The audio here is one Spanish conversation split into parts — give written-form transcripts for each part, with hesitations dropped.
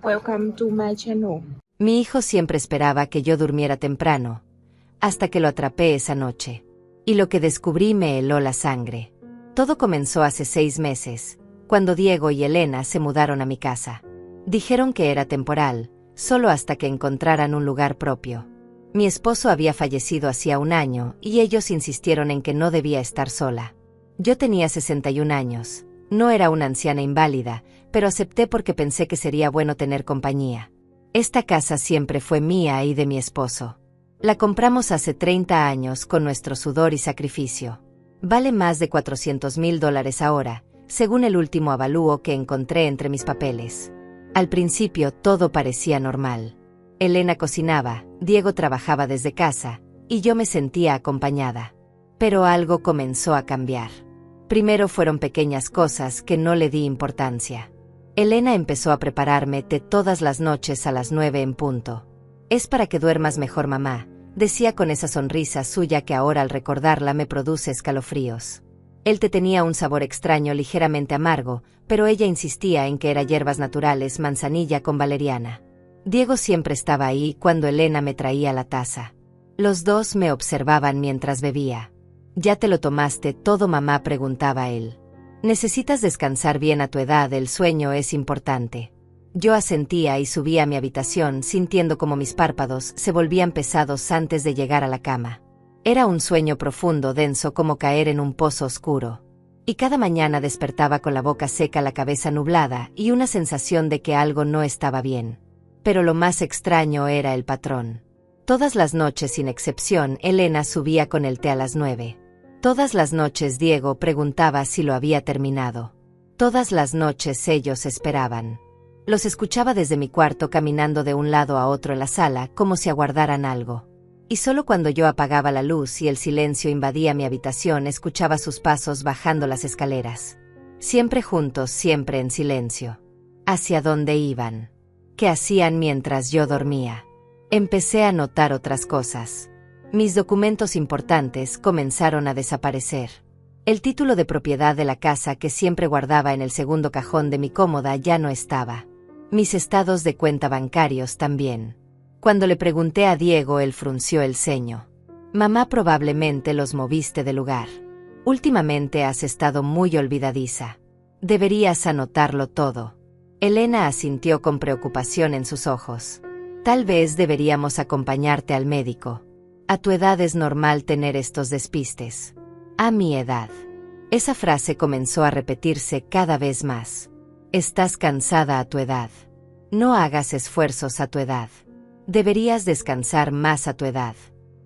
Welcome to my channel. Mi hijo siempre esperaba que yo durmiera temprano, hasta que lo atrapé esa noche. Y lo que descubrí me heló la sangre. Todo comenzó hace 6 meses, cuando Diego y Elena se mudaron a mi casa. Dijeron que era temporal, solo hasta que encontraran un lugar propio. Mi esposo había fallecido hacía 1 año y ellos insistieron en que no debía estar sola. Yo tenía 61 años, no era una anciana inválida, pero acepté porque pensé que sería bueno tener compañía. Esta casa siempre fue mía y de mi esposo. La compramos hace 30 años con nuestro sudor y sacrificio. Vale más de $400,000 ahora, según el último avalúo que encontré entre mis papeles. Al principio todo parecía normal. Elena cocinaba, Diego trabajaba desde casa, y yo me sentía acompañada. Pero algo comenzó a cambiar. Primero fueron pequeñas cosas que no le di importancia. Elena empezó a prepararme té todas las noches a las 9 en punto. «Es para que duermas mejor, mamá», decía con esa sonrisa suya que ahora al recordarla me produce escalofríos. El té tenía un sabor extraño, ligeramente amargo, pero ella insistía en que era hierbas naturales, manzanilla con valeriana. Diego siempre estaba ahí cuando Elena me traía la taza. Los dos me observaban mientras bebía. «¿Ya te lo tomaste todo, mamá?», preguntaba él. «Necesitas descansar bien a tu edad, el sueño es importante». Yo asentía y subí a mi habitación sintiendo como mis párpados se volvían pesados antes de llegar a la cama. Era un sueño profundo, denso como caer en un pozo oscuro. Y cada mañana despertaba con la boca seca, la cabeza nublada y una sensación de que algo no estaba bien. Pero lo más extraño era el patrón. Todas las noches sin excepción, Elena subía con el té a las 9. Todas las noches Diego preguntaba si lo había terminado. Todas las noches ellos esperaban. Los escuchaba desde mi cuarto caminando de un lado a otro en la sala como si aguardaran algo. Y solo cuando yo apagaba la luz y el silencio invadía mi habitación escuchaba sus pasos bajando las escaleras. Siempre juntos, siempre en silencio. ¿Hacia dónde iban? ¿Qué hacían mientras yo dormía? Empecé a notar otras cosas. Mis documentos importantes comenzaron a desaparecer. El título de propiedad de la casa que siempre guardaba en el segundo cajón de mi cómoda ya no estaba. Mis estados de cuenta bancarios también. Cuando le pregunté a Diego, él frunció el ceño. «Mamá, probablemente los moviste de lugar. Últimamente has estado muy olvidadiza. Deberías anotarlo todo». Elena asintió con preocupación en sus ojos. «Tal vez deberíamos acompañarte al médico. A tu edad es normal tener estos despistes». «A mi edad». Esa frase comenzó a repetirse cada vez más. «Estás cansada a tu edad. No hagas esfuerzos a tu edad. Deberías descansar más a tu edad».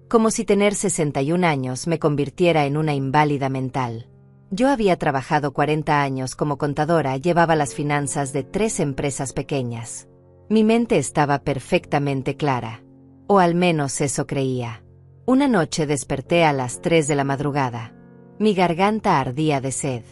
Como si tener 61 años me convirtiera en una inválida mental. Yo había trabajado 40 años como contadora, llevaba las finanzas de 3 empresas pequeñas. Mi mente estaba perfectamente clara. O al menos eso creía. Una noche desperté a las 3 de la madrugada. Mi garganta ardía de sed.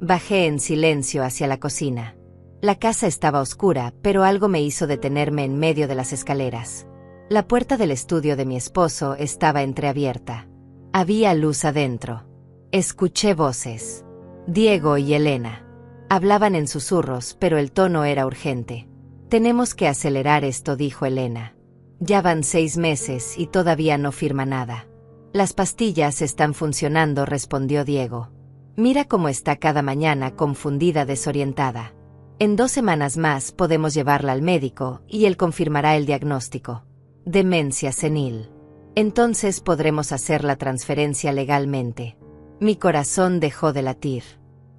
Bajé en silencio hacia la cocina. La casa estaba oscura, pero algo me hizo detenerme en medio de las escaleras. La puerta del estudio de mi esposo estaba entreabierta. Había luz adentro. Escuché voces. Diego y Elena. Hablaban en susurros, pero el tono era urgente. «Tenemos que acelerar esto», dijo Elena. «Ya van 6 meses y todavía no firma nada». «Las pastillas están funcionando», respondió Diego. «Mira cómo está cada mañana, confundida, desorientada. En 2 semanas más podemos llevarla al médico y él confirmará el diagnóstico. Demencia senil. Entonces podremos hacer la transferencia legalmente». Mi corazón dejó de latir.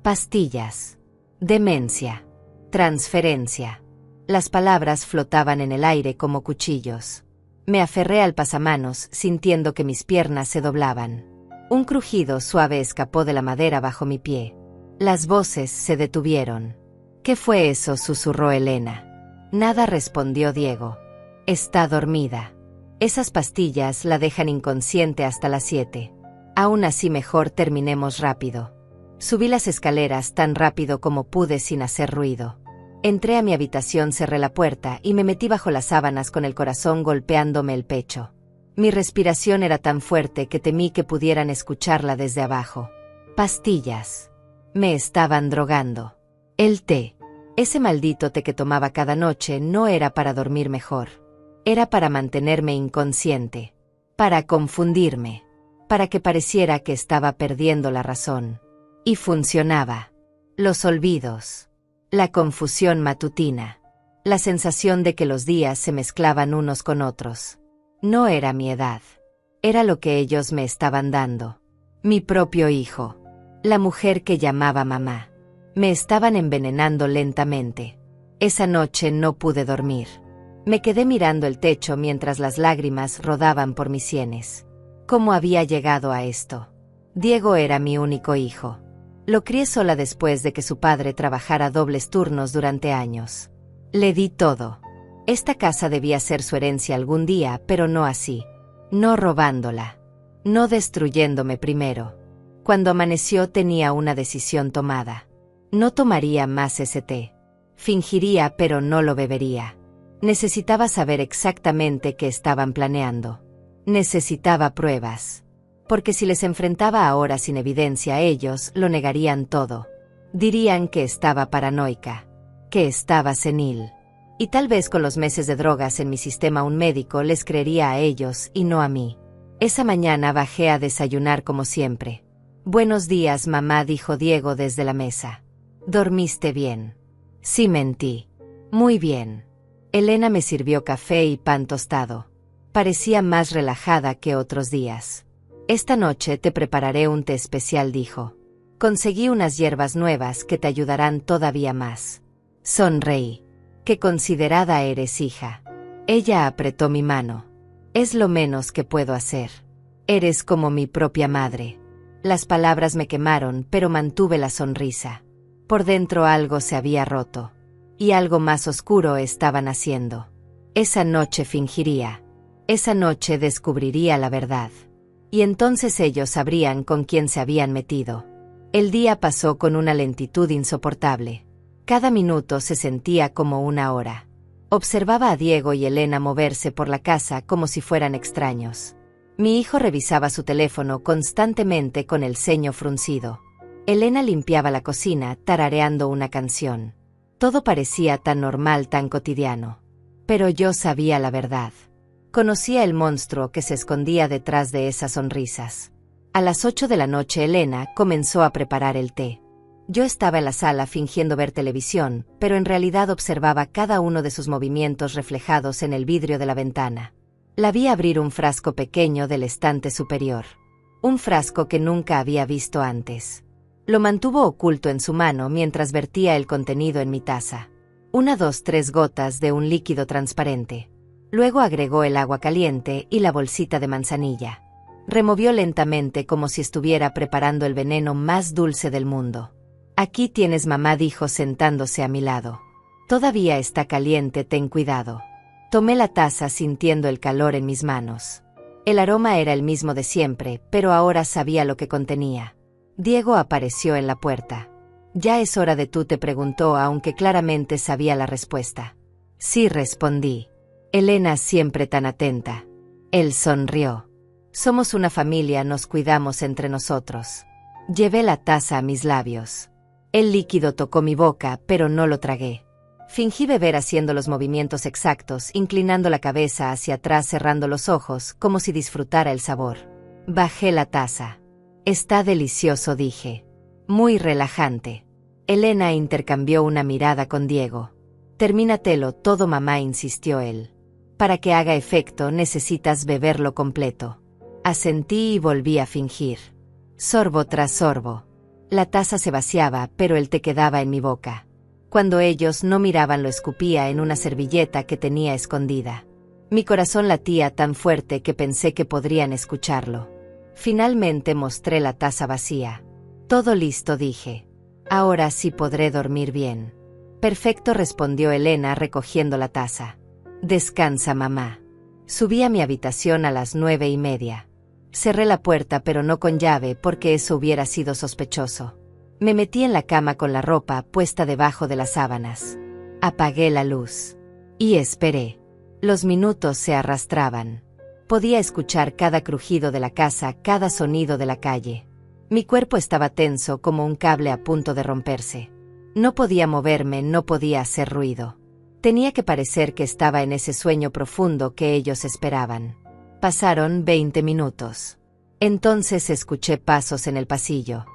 Pastillas. Demencia. Transferencia. Las palabras flotaban en el aire como cuchillos. Me aferré al pasamanos, sintiendo que mis piernas se doblaban. Un crujido suave escapó de la madera bajo mi pie. Las voces se detuvieron. «¿Qué fue eso?», susurró Elena. «Nada», respondió Diego. «Está dormida. Esas pastillas la dejan inconsciente hasta las 7. Aún así, mejor terminemos rápido». Subí las escaleras tan rápido como pude sin hacer ruido. Entré a mi habitación, cerré la puerta y me metí bajo las sábanas con el corazón golpeándome el pecho. Mi respiración era tan fuerte que temí que pudieran escucharla desde abajo. Pastillas. Me estaban drogando. El té. Ese maldito té que tomaba cada noche no era para dormir mejor. Era para mantenerme inconsciente. Para confundirme. Para que pareciera que estaba perdiendo la razón. Y funcionaba. Los olvidos. La confusión matutina. La sensación de que los días se mezclaban unos con otros. No era mi edad. Era lo que ellos me estaban dando. Mi propio hijo. La mujer que llamaba mamá. Me estaban envenenando lentamente. Esa noche no pude dormir. Me quedé mirando el techo mientras las lágrimas rodaban por mis sienes. ¿Cómo había llegado a esto? Diego era mi único hijo. Lo crié sola después de que su padre trabajara dobles turnos durante años. Le di todo. Esta casa debía ser su herencia algún día, pero no así. No robándola. No destruyéndome primero. Cuando amaneció tenía una decisión tomada. No tomaría más ese té. Fingiría, pero no lo bebería. Necesitaba saber exactamente qué estaban planeando. Necesitaba pruebas. Porque si les enfrentaba ahora sin evidencia, ellos lo negarían todo. Dirían que estaba paranoica. Que estaba senil. Y tal vez con los meses de drogas en mi sistema un médico les creería a ellos y no a mí. Esa mañana bajé a desayunar como siempre. «Buenos días, mamá», dijo Diego desde la mesa. «¿Dormiste bien?» Sí, mentí. «Muy bien». Elena me sirvió café y pan tostado. Parecía más relajada que otros días. «Esta noche te prepararé un té especial», dijo. «Conseguí unas hierbas nuevas que te ayudarán todavía más». Sonreí. «Qué considerada eres, hija». Ella apretó mi mano. «Es lo menos que puedo hacer. Eres como mi propia madre». Las palabras me quemaron, pero mantuve la sonrisa. Por dentro algo se había roto. Y algo más oscuro estaba naciendo. Esa noche fingiría. Esa noche descubriría la verdad. Y entonces ellos sabrían con quién se habían metido. El día pasó con una lentitud insoportable. Cada minuto se sentía como una hora. Observaba a Diego y Elena moverse por la casa como si fueran extraños. Mi hijo revisaba su teléfono constantemente con el ceño fruncido. Elena limpiaba la cocina, tarareando una canción. Todo parecía tan normal, tan cotidiano. Pero yo sabía la verdad. Conocía el monstruo que se escondía detrás de esas sonrisas. A las 8 de la noche Elena comenzó a preparar el té. Yo estaba en la sala fingiendo ver televisión, pero en realidad observaba cada uno de sus movimientos reflejados en el vidrio de la ventana. La vi abrir un frasco pequeño del estante superior. Un frasco que nunca había visto antes. Lo mantuvo oculto en su mano mientras vertía el contenido en mi taza. 1, 2, 3 gotas de un líquido transparente. Luego agregó el agua caliente y la bolsita de manzanilla. Removió lentamente como si estuviera preparando el veneno más dulce del mundo. «Aquí tienes, mamá», dijo sentándose a mi lado. «Todavía está caliente, ten cuidado». Tomé la taza sintiendo el calor en mis manos. El aroma era el mismo de siempre, pero ahora sabía lo que contenía. Diego apareció en la puerta. «¿Ya es hora de tú?», te preguntó, aunque claramente sabía la respuesta. «Sí», respondí. Elena siempre tan atenta. Él sonrió. «Somos una familia, nos cuidamos entre nosotros». Llevé la taza a mis labios. El líquido tocó mi boca, pero no lo tragué. Fingí beber haciendo los movimientos exactos, inclinando la cabeza hacia atrás, cerrando los ojos, como si disfrutara el sabor. Bajé la taza. «Está delicioso», dije. «Muy relajante». Elena intercambió una mirada con Diego. «Termínatelo todo, mamá», insistió él. «Para que haga efecto necesitas beberlo completo». Asentí y volví a fingir. Sorbo tras sorbo. La taza se vaciaba, pero el té quedaba en mi boca. Cuando ellos no miraban lo escupía en una servilleta que tenía escondida. Mi corazón latía tan fuerte que pensé que podrían escucharlo. Finalmente mostré la taza vacía. «Todo listo», dije. «Ahora sí podré dormir bien». «Perfecto», respondió Elena recogiendo la taza. «Descansa, mamá». Subí a mi habitación a las 9:30. Cerré la puerta, pero no con llave porque eso hubiera sido sospechoso. Me metí en la cama con la ropa puesta debajo de las sábanas. Apagué la luz. Y esperé. Los minutos se arrastraban. Podía escuchar cada crujido de la casa, cada sonido de la calle. Mi cuerpo estaba tenso como un cable a punto de romperse. No podía moverme, no podía hacer ruido. Tenía que parecer que estaba en ese sueño profundo que ellos esperaban. Pasaron 20 minutos. Entonces escuché pasos en el pasillo.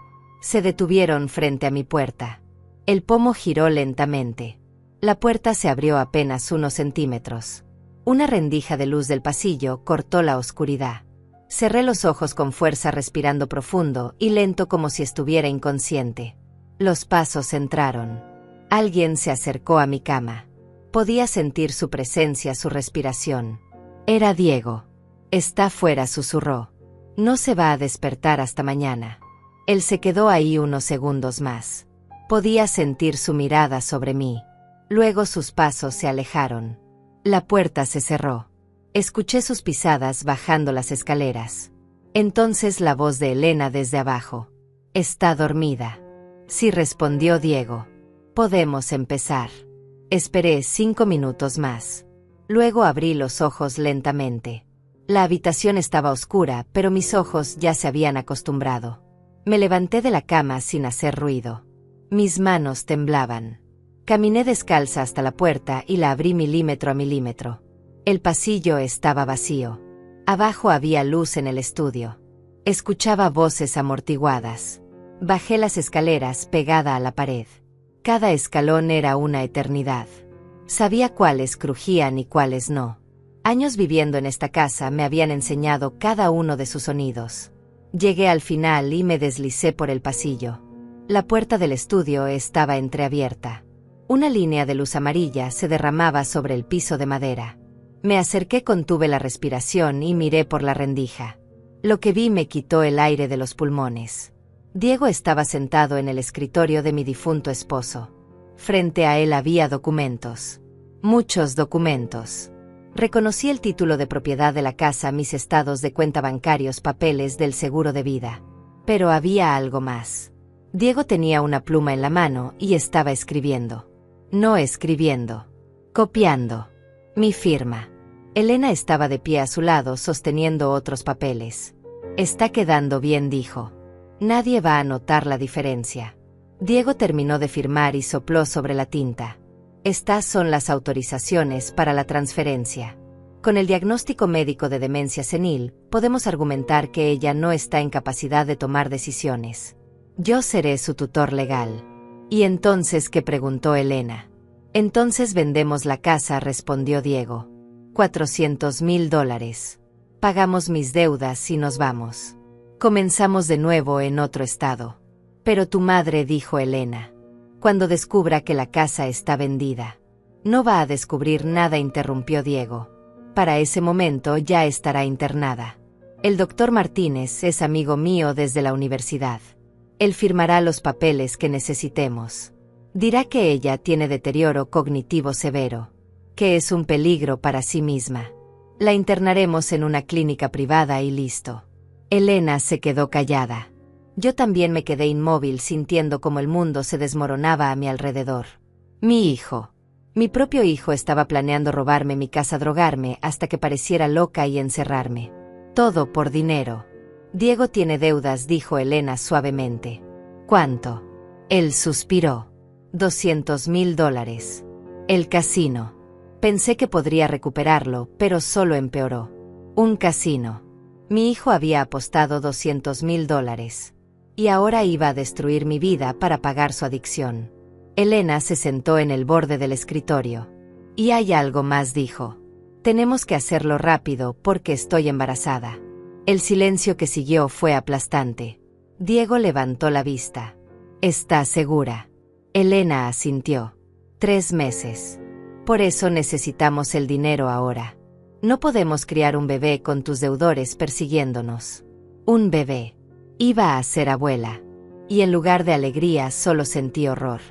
Se detuvieron frente a mi puerta. El pomo giró lentamente. La puerta se abrió apenas unos centímetros. Una rendija de luz del pasillo cortó la oscuridad. Cerré los ojos con fuerza, respirando profundo y lento como si estuviera inconsciente. Los pasos entraron. Alguien se acercó a mi cama. Podía sentir su presencia, su respiración. Era Diego. Está fuera, susurró. No se va a despertar hasta mañana. Él se quedó ahí unos segundos más. Podía sentir su mirada sobre mí. Luego sus pasos se alejaron. La puerta se cerró. Escuché sus pisadas bajando las escaleras. Entonces la voz de Elena desde abajo. «Está dormida». Sí, respondió Diego. «Podemos empezar». Esperé 5 minutos más. Luego abrí los ojos lentamente. La habitación estaba oscura, pero mis ojos ya se habían acostumbrado. Me levanté de la cama sin hacer ruido. Mis manos temblaban. Caminé descalza hasta la puerta y la abrí milímetro a milímetro. El pasillo estaba vacío. Abajo había luz en el estudio. Escuchaba voces amortiguadas. Bajé las escaleras pegada a la pared. Cada escalón era una eternidad. Sabía cuáles crujían y cuáles no. Años viviendo en esta casa me habían enseñado cada uno de sus sonidos. Llegué al final y me deslicé por el pasillo. La puerta del estudio estaba entreabierta. Una línea de luz amarilla se derramaba sobre el piso de madera. Me acerqué, contuve la respiración y miré por la rendija. Lo que vi me quitó el aire de los pulmones. Diego estaba sentado en el escritorio de mi difunto esposo. Frente a él había documentos. Muchos documentos. Reconocí el título de propiedad de la casa, mis estados de cuenta bancarios, papeles del seguro de vida. Pero había algo más. Diego tenía una pluma en la mano y estaba escribiendo. No escribiendo. Copiando. Mi firma. Elena estaba de pie a su lado sosteniendo otros papeles. «Está quedando bien», dijo. «Nadie va a notar la diferencia». Diego terminó de firmar y sopló sobre la tinta. «Estas son las autorizaciones para la transferencia. Con el diagnóstico médico de demencia senil, podemos argumentar que ella no está en capacidad de tomar decisiones. Yo seré su tutor legal». «¿Y entonces qué?», preguntó Elena. «Entonces vendemos la casa», respondió Diego. $400,000. Pagamos mis deudas y nos vamos. Comenzamos de nuevo en otro estado. «Pero tu madre», dijo Elena. «Cuando descubra que la casa está vendida». «No va a descubrir nada», interrumpió Diego. «Para ese momento ya estará internada. El doctor Martínez es amigo mío desde la universidad. Él firmará los papeles que necesitemos. Dirá que ella tiene deterioro cognitivo severo, que es un peligro para sí misma. La internaremos en una clínica privada y listo». Elena se quedó callada. Yo también me quedé inmóvil, sintiendo cómo el mundo se desmoronaba a mi alrededor. Mi hijo. Mi propio hijo estaba planeando robarme mi casa, drogarme hasta que pareciera loca y encerrarme. Todo por dinero. «Diego tiene deudas», dijo Elena suavemente. «¿Cuánto?». Él suspiró. $200,000. El casino. Pensé que podría recuperarlo, pero solo empeoró. Un casino. Mi hijo había apostado $200,000. Y ahora iba a destruir mi vida para pagar su adicción. Elena se sentó en el borde del escritorio. «Y hay algo más», dijo. «Tenemos que hacerlo rápido porque estoy embarazada». El silencio que siguió fue aplastante. Diego levantó la vista. «¿Estás segura?». Elena asintió. 3 meses. «Por eso necesitamos el dinero ahora. No podemos criar un bebé con tus deudores persiguiéndonos». Un bebé. Iba a ser abuela. Y en lugar de alegría solo sentí horror.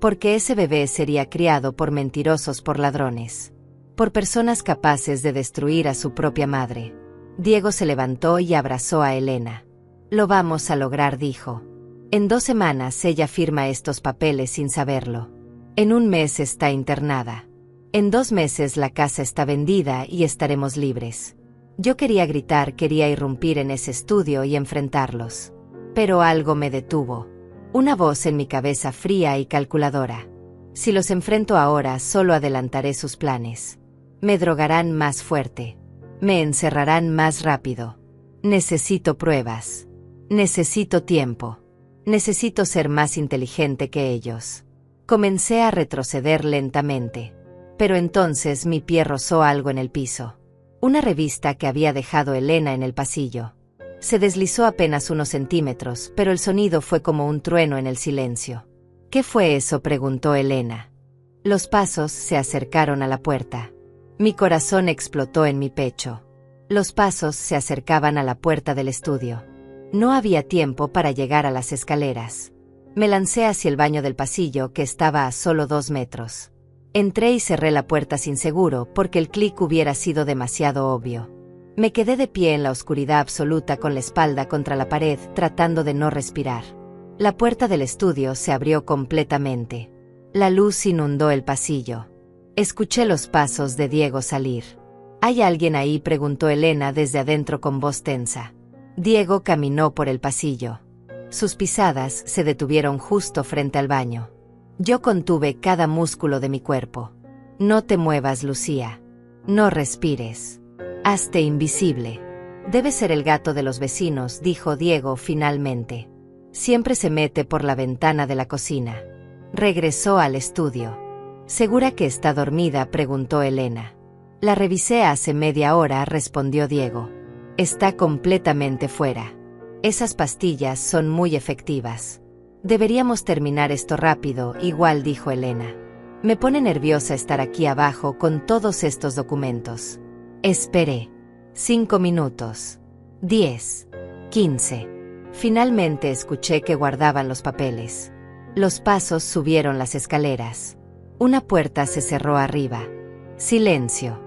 Porque ese bebé sería criado por mentirosos, por ladrones. Por personas capaces de destruir a su propia madre. Diego se levantó y abrazó a Elena. «Lo vamos a lograr», dijo. «En 2 semanas ella firma estos papeles sin saberlo. En 1 mes está internada. En 2 meses la casa está vendida y estaremos libres». Yo quería gritar, quería irrumpir en ese estudio y enfrentarlos. Pero algo me detuvo. Una voz en mi cabeza fría y calculadora. Si los enfrento ahora, solo adelantaré sus planes. Me drogarán más fuerte. Me encerrarán más rápido. Necesito pruebas. Necesito tiempo. Necesito ser más inteligente que ellos. Comencé a retroceder lentamente. Pero entonces mi pie rozó algo en el piso. Una revista que había dejado Elena en el pasillo. Se deslizó apenas unos centímetros, pero el sonido fue como un trueno en el silencio. ¿Qué fue eso?, preguntó Elena. Los pasos se acercaron a la puerta. Mi corazón explotó en mi pecho. Los pasos se acercaban a la puerta del estudio. No había tiempo para llegar a las escaleras. Me lancé hacia el baño del pasillo, que estaba a solo 2 metros. Entré y cerré la puerta sin seguro, porque el clic hubiera sido demasiado obvio. Me quedé de pie en la oscuridad absoluta con la espalda contra la pared, tratando de no respirar. La puerta del estudio se abrió completamente. La luz inundó el pasillo. Escuché los pasos de Diego salir. ¿Hay alguien ahí?, preguntó Elena desde adentro con voz tensa. Diego caminó por el pasillo. Sus pisadas se detuvieron justo frente al baño. Yo contuve cada músculo de mi cuerpo. No te muevas, Lucía. No respires. Hazte invisible. Debe ser el gato de los vecinos, dijo Diego finalmente. Siempre se mete por la ventana de la cocina. Regresó al estudio. ¿Segura que está dormida?, preguntó Elena. La revisé hace media hora, respondió Diego. Está completamente fuera. Esas pastillas son muy efectivas. Deberíamos terminar esto rápido, igual, dijo Elena. Me pone nerviosa estar aquí abajo con todos estos documentos. Esperé. 5 minutos. 10. 15. Finalmente escuché que guardaban los papeles. Los pasos subieron las escaleras. Una puerta se cerró arriba. Silencio.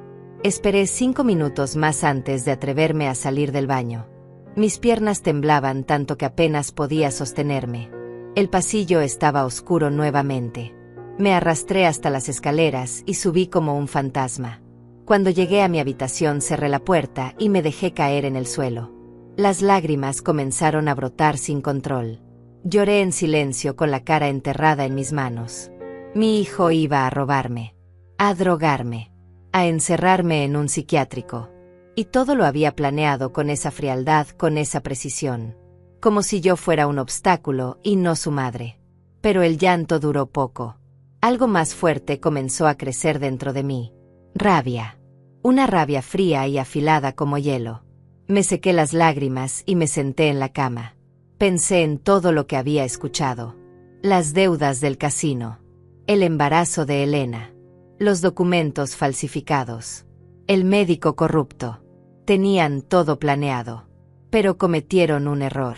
Esperé 5 minutos más antes de atreverme a salir del baño. Mis piernas temblaban tanto que apenas podía sostenerme. El pasillo estaba oscuro nuevamente. Me arrastré hasta las escaleras y subí como un fantasma. Cuando llegué a mi habitación cerré la puerta y me dejé caer en el suelo. Las lágrimas comenzaron a brotar sin control. Lloré en silencio con la cara enterrada en mis manos. Mi hijo iba a robarme, a drogarme, a encerrarme en un psiquiátrico. Y todo lo había planeado con esa frialdad, con esa precisión. Como si yo fuera un obstáculo y no su madre. Pero el llanto duró poco. Algo más fuerte comenzó a crecer dentro de mí. Rabia. Una rabia fría y afilada como hielo. Me sequé las lágrimas y me senté en la cama. Pensé en todo lo que había escuchado. Las deudas del casino. El embarazo de Elena. Los documentos falsificados. El médico corrupto. Tenían todo planeado. Pero cometieron un error.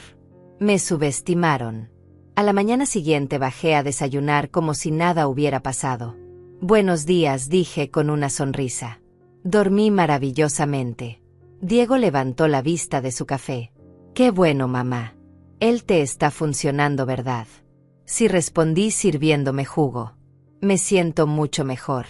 Me subestimaron. A la mañana siguiente bajé a desayunar como si nada hubiera pasado. Buenos días, dije con una sonrisa. Dormí maravillosamente. Diego levantó la vista de su café. Qué bueno, mamá. Él te está funcionando, ¿verdad? Sí, respondí sirviéndome jugo. Me siento mucho mejor.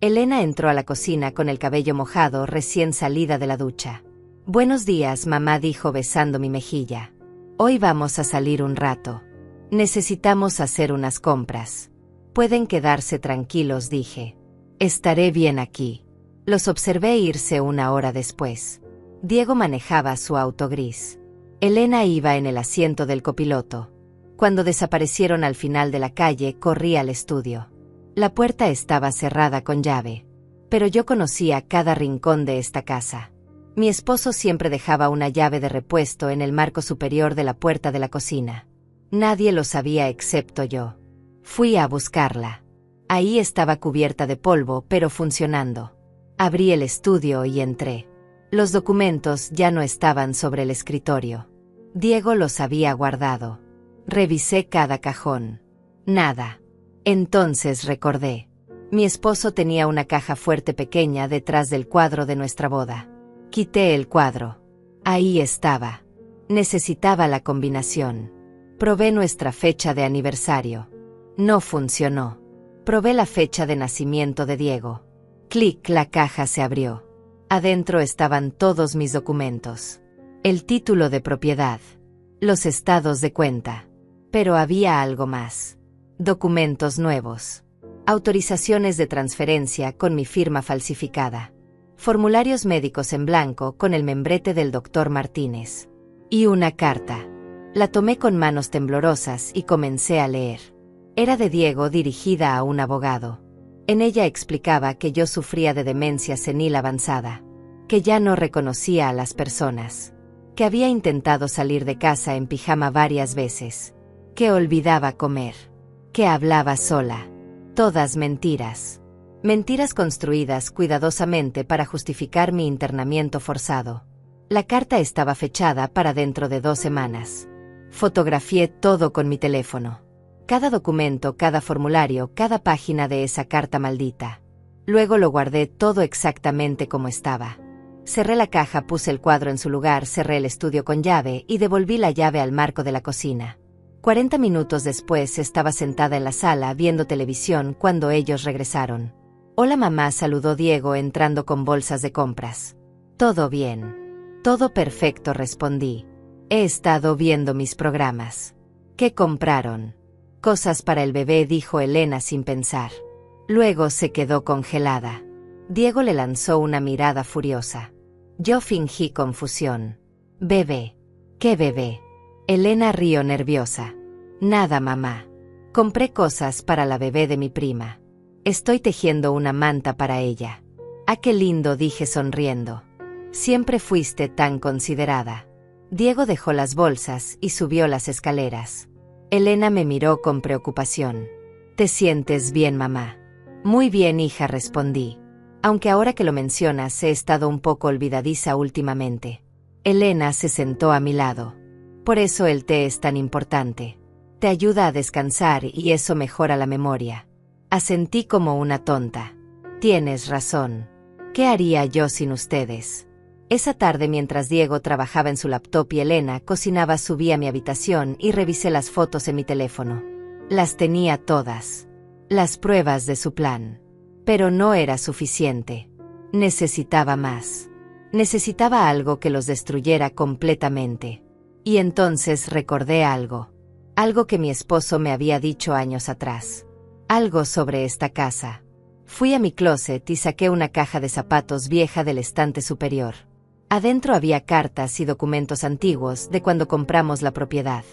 Elena entró a la cocina con el cabello mojado, recién salida de la ducha. Buenos días, mamá, dijo besando mi mejilla. Hoy vamos a salir un rato. Necesitamos hacer unas compras. Pueden quedarse tranquilos, dije. Estaré bien aquí. Los observé irse 1 hora después. Diego manejaba su auto gris. Elena iba en el asiento del copiloto. Cuando desaparecieron al final de la calle, corrí al estudio. La puerta estaba cerrada con llave. Pero yo conocía cada rincón de esta casa. Mi esposo siempre dejaba una llave de repuesto en el marco superior de la puerta de la cocina. Nadie lo sabía excepto yo. Fui a buscarla. Ahí estaba cubierta de polvo, pero funcionando. Abrí el estudio y entré. Los documentos ya no estaban sobre el escritorio. Diego los había guardado. Revisé cada cajón. Nada. Entonces recordé. Mi esposo tenía una caja fuerte pequeña detrás del cuadro de nuestra boda. Quité el cuadro. Ahí estaba. Necesitaba la combinación. Probé nuestra fecha de aniversario. No funcionó. Probé la fecha de nacimiento de Diego. Clic, la caja se abrió. Adentro estaban todos mis documentos. El título de propiedad. Los estados de cuenta. Pero había algo más. Documentos nuevos. Autorizaciones de transferencia con mi firma falsificada. Formularios médicos en blanco con el membrete del doctor Martínez. Y una carta. La tomé con manos temblorosas y comencé a leer. Era de Diego, dirigida a un abogado. En ella explicaba que yo sufría de demencia senil avanzada, que ya no reconocía a las personas, que había intentado salir de casa en pijama varias veces, que olvidaba comer, que hablaba sola. Todas mentiras. Mentiras construidas cuidadosamente para justificar mi internamiento forzado. La carta estaba fechada para dentro de 2 semanas. Fotografié todo con mi teléfono. Cada documento, cada formulario, cada página de esa carta maldita. Luego lo guardé todo exactamente como estaba. Cerré la caja, puse el cuadro en su lugar, cerré el estudio con llave y devolví la llave al marco de la cocina. 40 minutos después estaba sentada en la sala viendo televisión cuando ellos regresaron. Hola mamá, saludó Diego entrando con bolsas de compras. Todo bien. Todo perfecto, respondí. He estado viendo mis programas. ¿Qué compraron? Cosas para el bebé, dijo Elena sin pensar. Luego se quedó congelada. Diego le lanzó una mirada furiosa. Yo fingí confusión. ¿Bebé? ¿Qué bebé? Elena rió nerviosa. Nada, mamá. Compré cosas para la bebé de mi prima. Estoy tejiendo una manta para ella. Ah, qué lindo, dije sonriendo. Siempre fuiste tan considerada. Diego dejó las bolsas y subió las escaleras. Elena me miró con preocupación. ¿Te sientes bien, mamá? Muy bien, hija, respondí. Aunque ahora que lo mencionas he estado un poco olvidadiza últimamente. Elena se sentó a mi lado. Por eso el té es tan importante. Te ayuda a descansar y eso mejora la memoria. Asentí como una tonta. Tienes razón. ¿Qué haría yo sin ustedes? Esa tarde, mientras Diego trabajaba en su laptop y Elena cocinaba, subí a mi habitación y revisé las fotos en mi teléfono. Las tenía todas. Las pruebas de su plan. Pero no era suficiente. Necesitaba más. Necesitaba algo que los destruyera completamente. Y entonces recordé algo. Algo que mi esposo me había dicho años atrás. Algo sobre esta casa. Fui a mi closet y saqué una caja de zapatos vieja del estante superior. Adentro había cartas y documentos antiguos de cuando compramos la propiedad.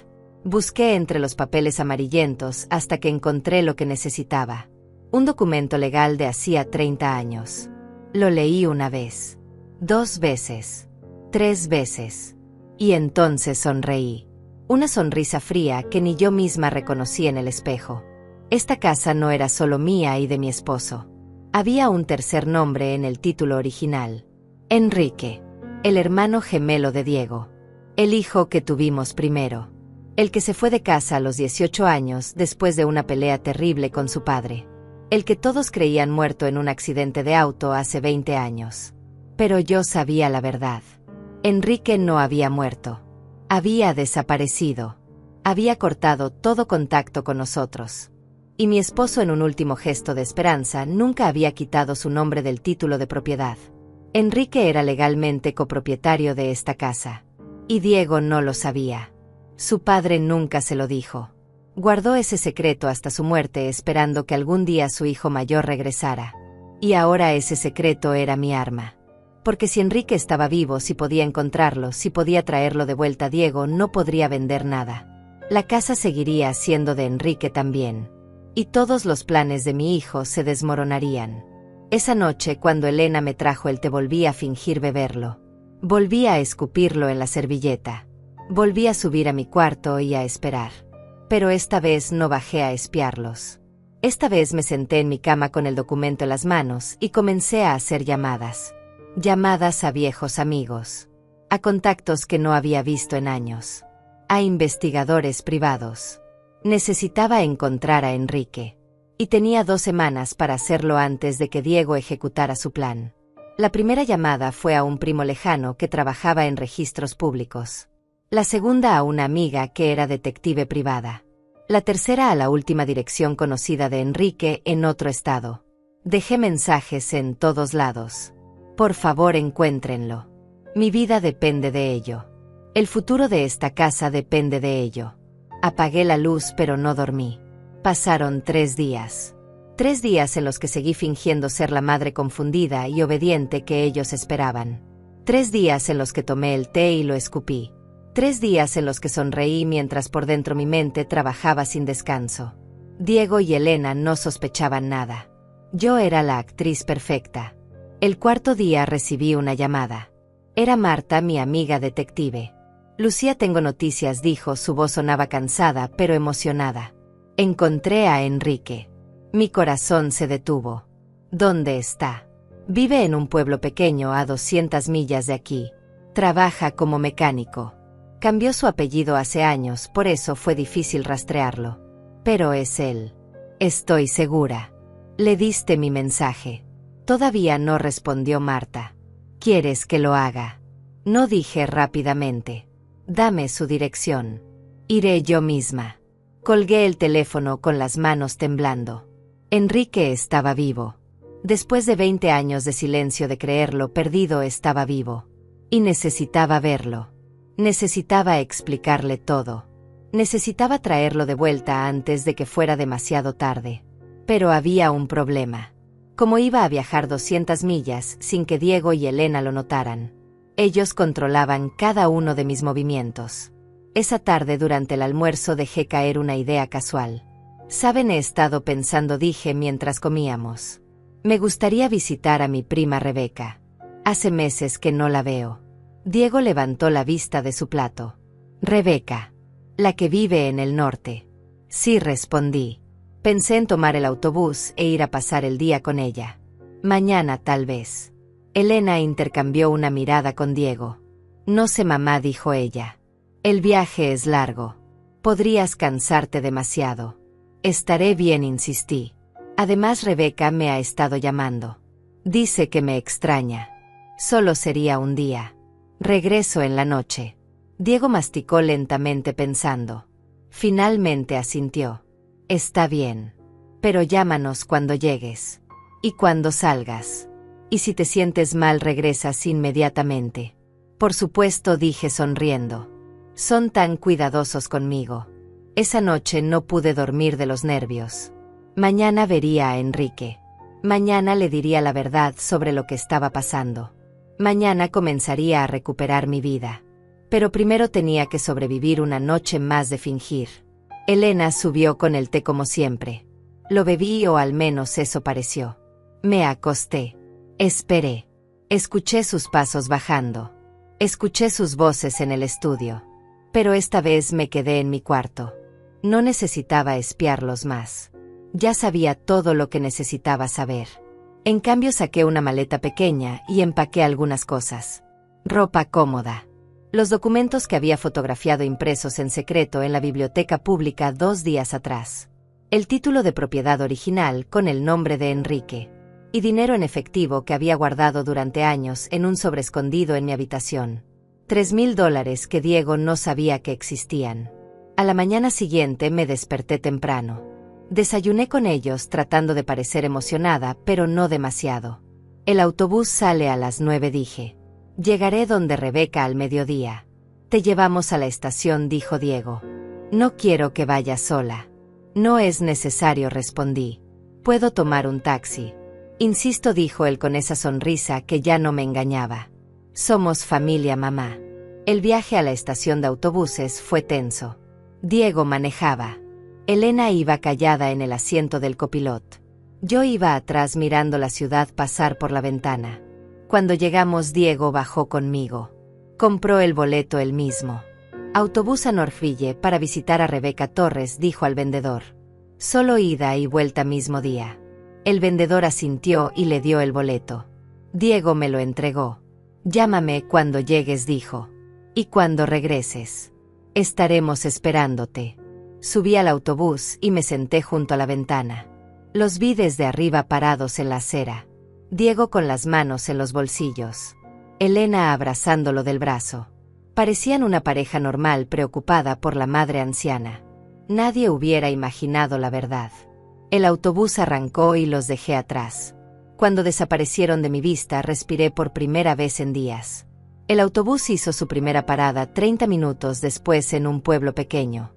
Busqué entre los papeles amarillentos hasta que encontré lo que necesitaba. Un documento legal de hacía 30 años. Lo leí una vez, 2 veces, 3 veces. Y entonces sonreí. Una sonrisa fría que ni yo misma reconocí en el espejo. Esta casa no era solo mía y de mi esposo. Había un tercer nombre en el título original. Enrique. El hermano gemelo de Diego. El hijo que tuvimos primero. El que se fue de casa a los 18 años después de una pelea terrible con su padre. El que todos creían muerto en un accidente de auto hace 20 años. Pero yo sabía la verdad. Enrique no había muerto. Había desaparecido. Había cortado todo contacto con nosotros. Y mi esposo, en un último gesto de esperanza, nunca había quitado su nombre del título de propiedad. Enrique era legalmente copropietario de esta casa. Y Diego no lo sabía. Su padre nunca se lo dijo. Guardó ese secreto hasta su muerte, esperando que algún día su hijo mayor regresara. Y ahora ese secreto era mi arma. Porque si Enrique estaba vivo, si podía encontrarlo, si podía traerlo de vuelta, Diego no podría vender nada. La casa seguiría siendo de Enrique también. Y todos los planes de mi hijo se desmoronarían. Esa noche, cuando Elena me trajo el té, volví a fingir beberlo. Volví a escupirlo en la servilleta. Volví a subir a mi cuarto y a esperar. Pero esta vez no bajé a espiarlos. Esta vez me senté en mi cama con el documento en las manos y comencé a hacer llamadas. Llamadas a viejos amigos. A contactos que no había visto en años. A investigadores privados. Necesitaba encontrar a Enrique. Y tenía 2 semanas para hacerlo antes de que Diego ejecutara su plan. La primera llamada fue a un primo lejano que trabajaba en registros públicos. La segunda a una amiga que era detective privada. La tercera a la última dirección conocida de Enrique en otro estado. Dejé mensajes en todos lados. Por favor, encuéntrenlo. Mi vida depende de ello. El futuro de esta casa depende de ello. Apagué la luz pero no dormí. Pasaron 3 días. 3 días en los que seguí fingiendo ser la madre confundida y obediente que ellos esperaban. 3 días en los que tomé el té y lo escupí. 3 días en los que sonreí mientras por dentro mi mente trabajaba sin descanso. Diego y Elena no sospechaban nada. Yo era la actriz perfecta. El 4.º día recibí una llamada. Era Marta, mi amiga detective. Lucía, tengo noticias, dijo, su voz sonaba cansada pero emocionada. Encontré a Enrique. Mi corazón se detuvo. ¿Dónde está? Vive en un pueblo pequeño a 200 millas de aquí. Trabaja como mecánico. Cambió su apellido hace años, por eso fue difícil rastrearlo. Pero es él. Estoy segura. Le diste mi mensaje. Todavía no, respondió Marta. ¿Quieres que lo haga? No, dije rápidamente. Dame su dirección. Iré yo misma. Colgué el teléfono con las manos temblando. Enrique estaba vivo. Después de 20 años de silencio, de creerlo perdido, estaba vivo. Y necesitaba verlo. Necesitaba explicarle todo. Necesitaba traerlo de vuelta antes de que fuera demasiado tarde. Pero había un problema. ¿Cómo iba a viajar 200 millas sin que Diego y Elena lo notaran? Ellos controlaban cada uno de mis movimientos. Esa tarde durante el almuerzo dejé caer una idea casual. Saben, he estado pensando, dije mientras comíamos. Me gustaría visitar a mi prima Rebeca. Hace meses que no la veo. Diego levantó la vista de su plato. Rebeca. La que vive en el norte. Sí, respondí. Pensé en tomar el autobús e ir a pasar el día con ella. Mañana tal vez. Elena intercambió una mirada con Diego. No sé, mamá, dijo ella. El viaje es largo. Podrías cansarte demasiado. Estaré bien, insistí. Además, Rebeca me ha estado llamando. Dice que me extraña. Solo sería un día. Regreso en la noche. Diego masticó lentamente pensando. Finalmente asintió. Está bien. Pero llámanos cuando llegues. Y cuando salgas. Y si te sientes mal, regresas inmediatamente. Por supuesto, dije sonriendo. Son tan cuidadosos conmigo. Esa noche no pude dormir de los nervios. Mañana vería a Enrique. Mañana le diría la verdad sobre lo que estaba pasando. Mañana comenzaría a recuperar mi vida. Pero primero tenía que sobrevivir una noche más de fingir. Elena subió con el té como siempre. Lo bebí, o al menos eso pareció. Me acosté. Esperé. Escuché sus pasos bajando. Escuché sus voces en el estudio. Pero esta vez me quedé en mi cuarto. No necesitaba espiarlos más. Ya sabía todo lo que necesitaba saber. En cambio, saqué una maleta pequeña y empaqué algunas cosas. Ropa cómoda. Los documentos que había fotografiado impresos en secreto en la biblioteca pública 2 días atrás. El título de propiedad original con el nombre de Enrique. Y dinero en efectivo que había guardado durante años en un sobre escondido en mi habitación. $3,000 que Diego no sabía que existían. A la mañana siguiente me desperté temprano. Desayuné con ellos tratando de parecer emocionada, pero no demasiado. El autobús sale a las 9, dije. Llegaré donde Rebeca al mediodía. Te llevamos a la estación, dijo Diego. No quiero que vayas sola. No es necesario, respondí. Puedo tomar un taxi. Insisto, dijo él con esa sonrisa que ya no me engañaba. Somos familia, mamá. El viaje a la estación de autobuses fue tenso. Diego manejaba. Elena iba callada en el asiento del copiloto. Yo iba atrás mirando la ciudad pasar por la ventana. Cuando llegamos, Diego bajó conmigo. Compró el boleto él mismo. Autobús a Northville para visitar a Rebeca Torres, dijo al vendedor. Solo ida y vuelta mismo día. El vendedor asintió y le dio el boleto. Diego me lo entregó. Llámame cuando llegues, dijo. Y cuando regreses. Estaremos esperándote. Subí al autobús y me senté junto a la ventana. Los vi desde arriba parados en la acera. Diego con las manos en los bolsillos. Elena abrazándolo del brazo. Parecían una pareja normal preocupada por la madre anciana. Nadie hubiera imaginado la verdad. El autobús arrancó y los dejé atrás. Cuando desaparecieron de mi vista, respiré por primera vez en días. El autobús hizo su primera parada 30 minutos después en un pueblo pequeño.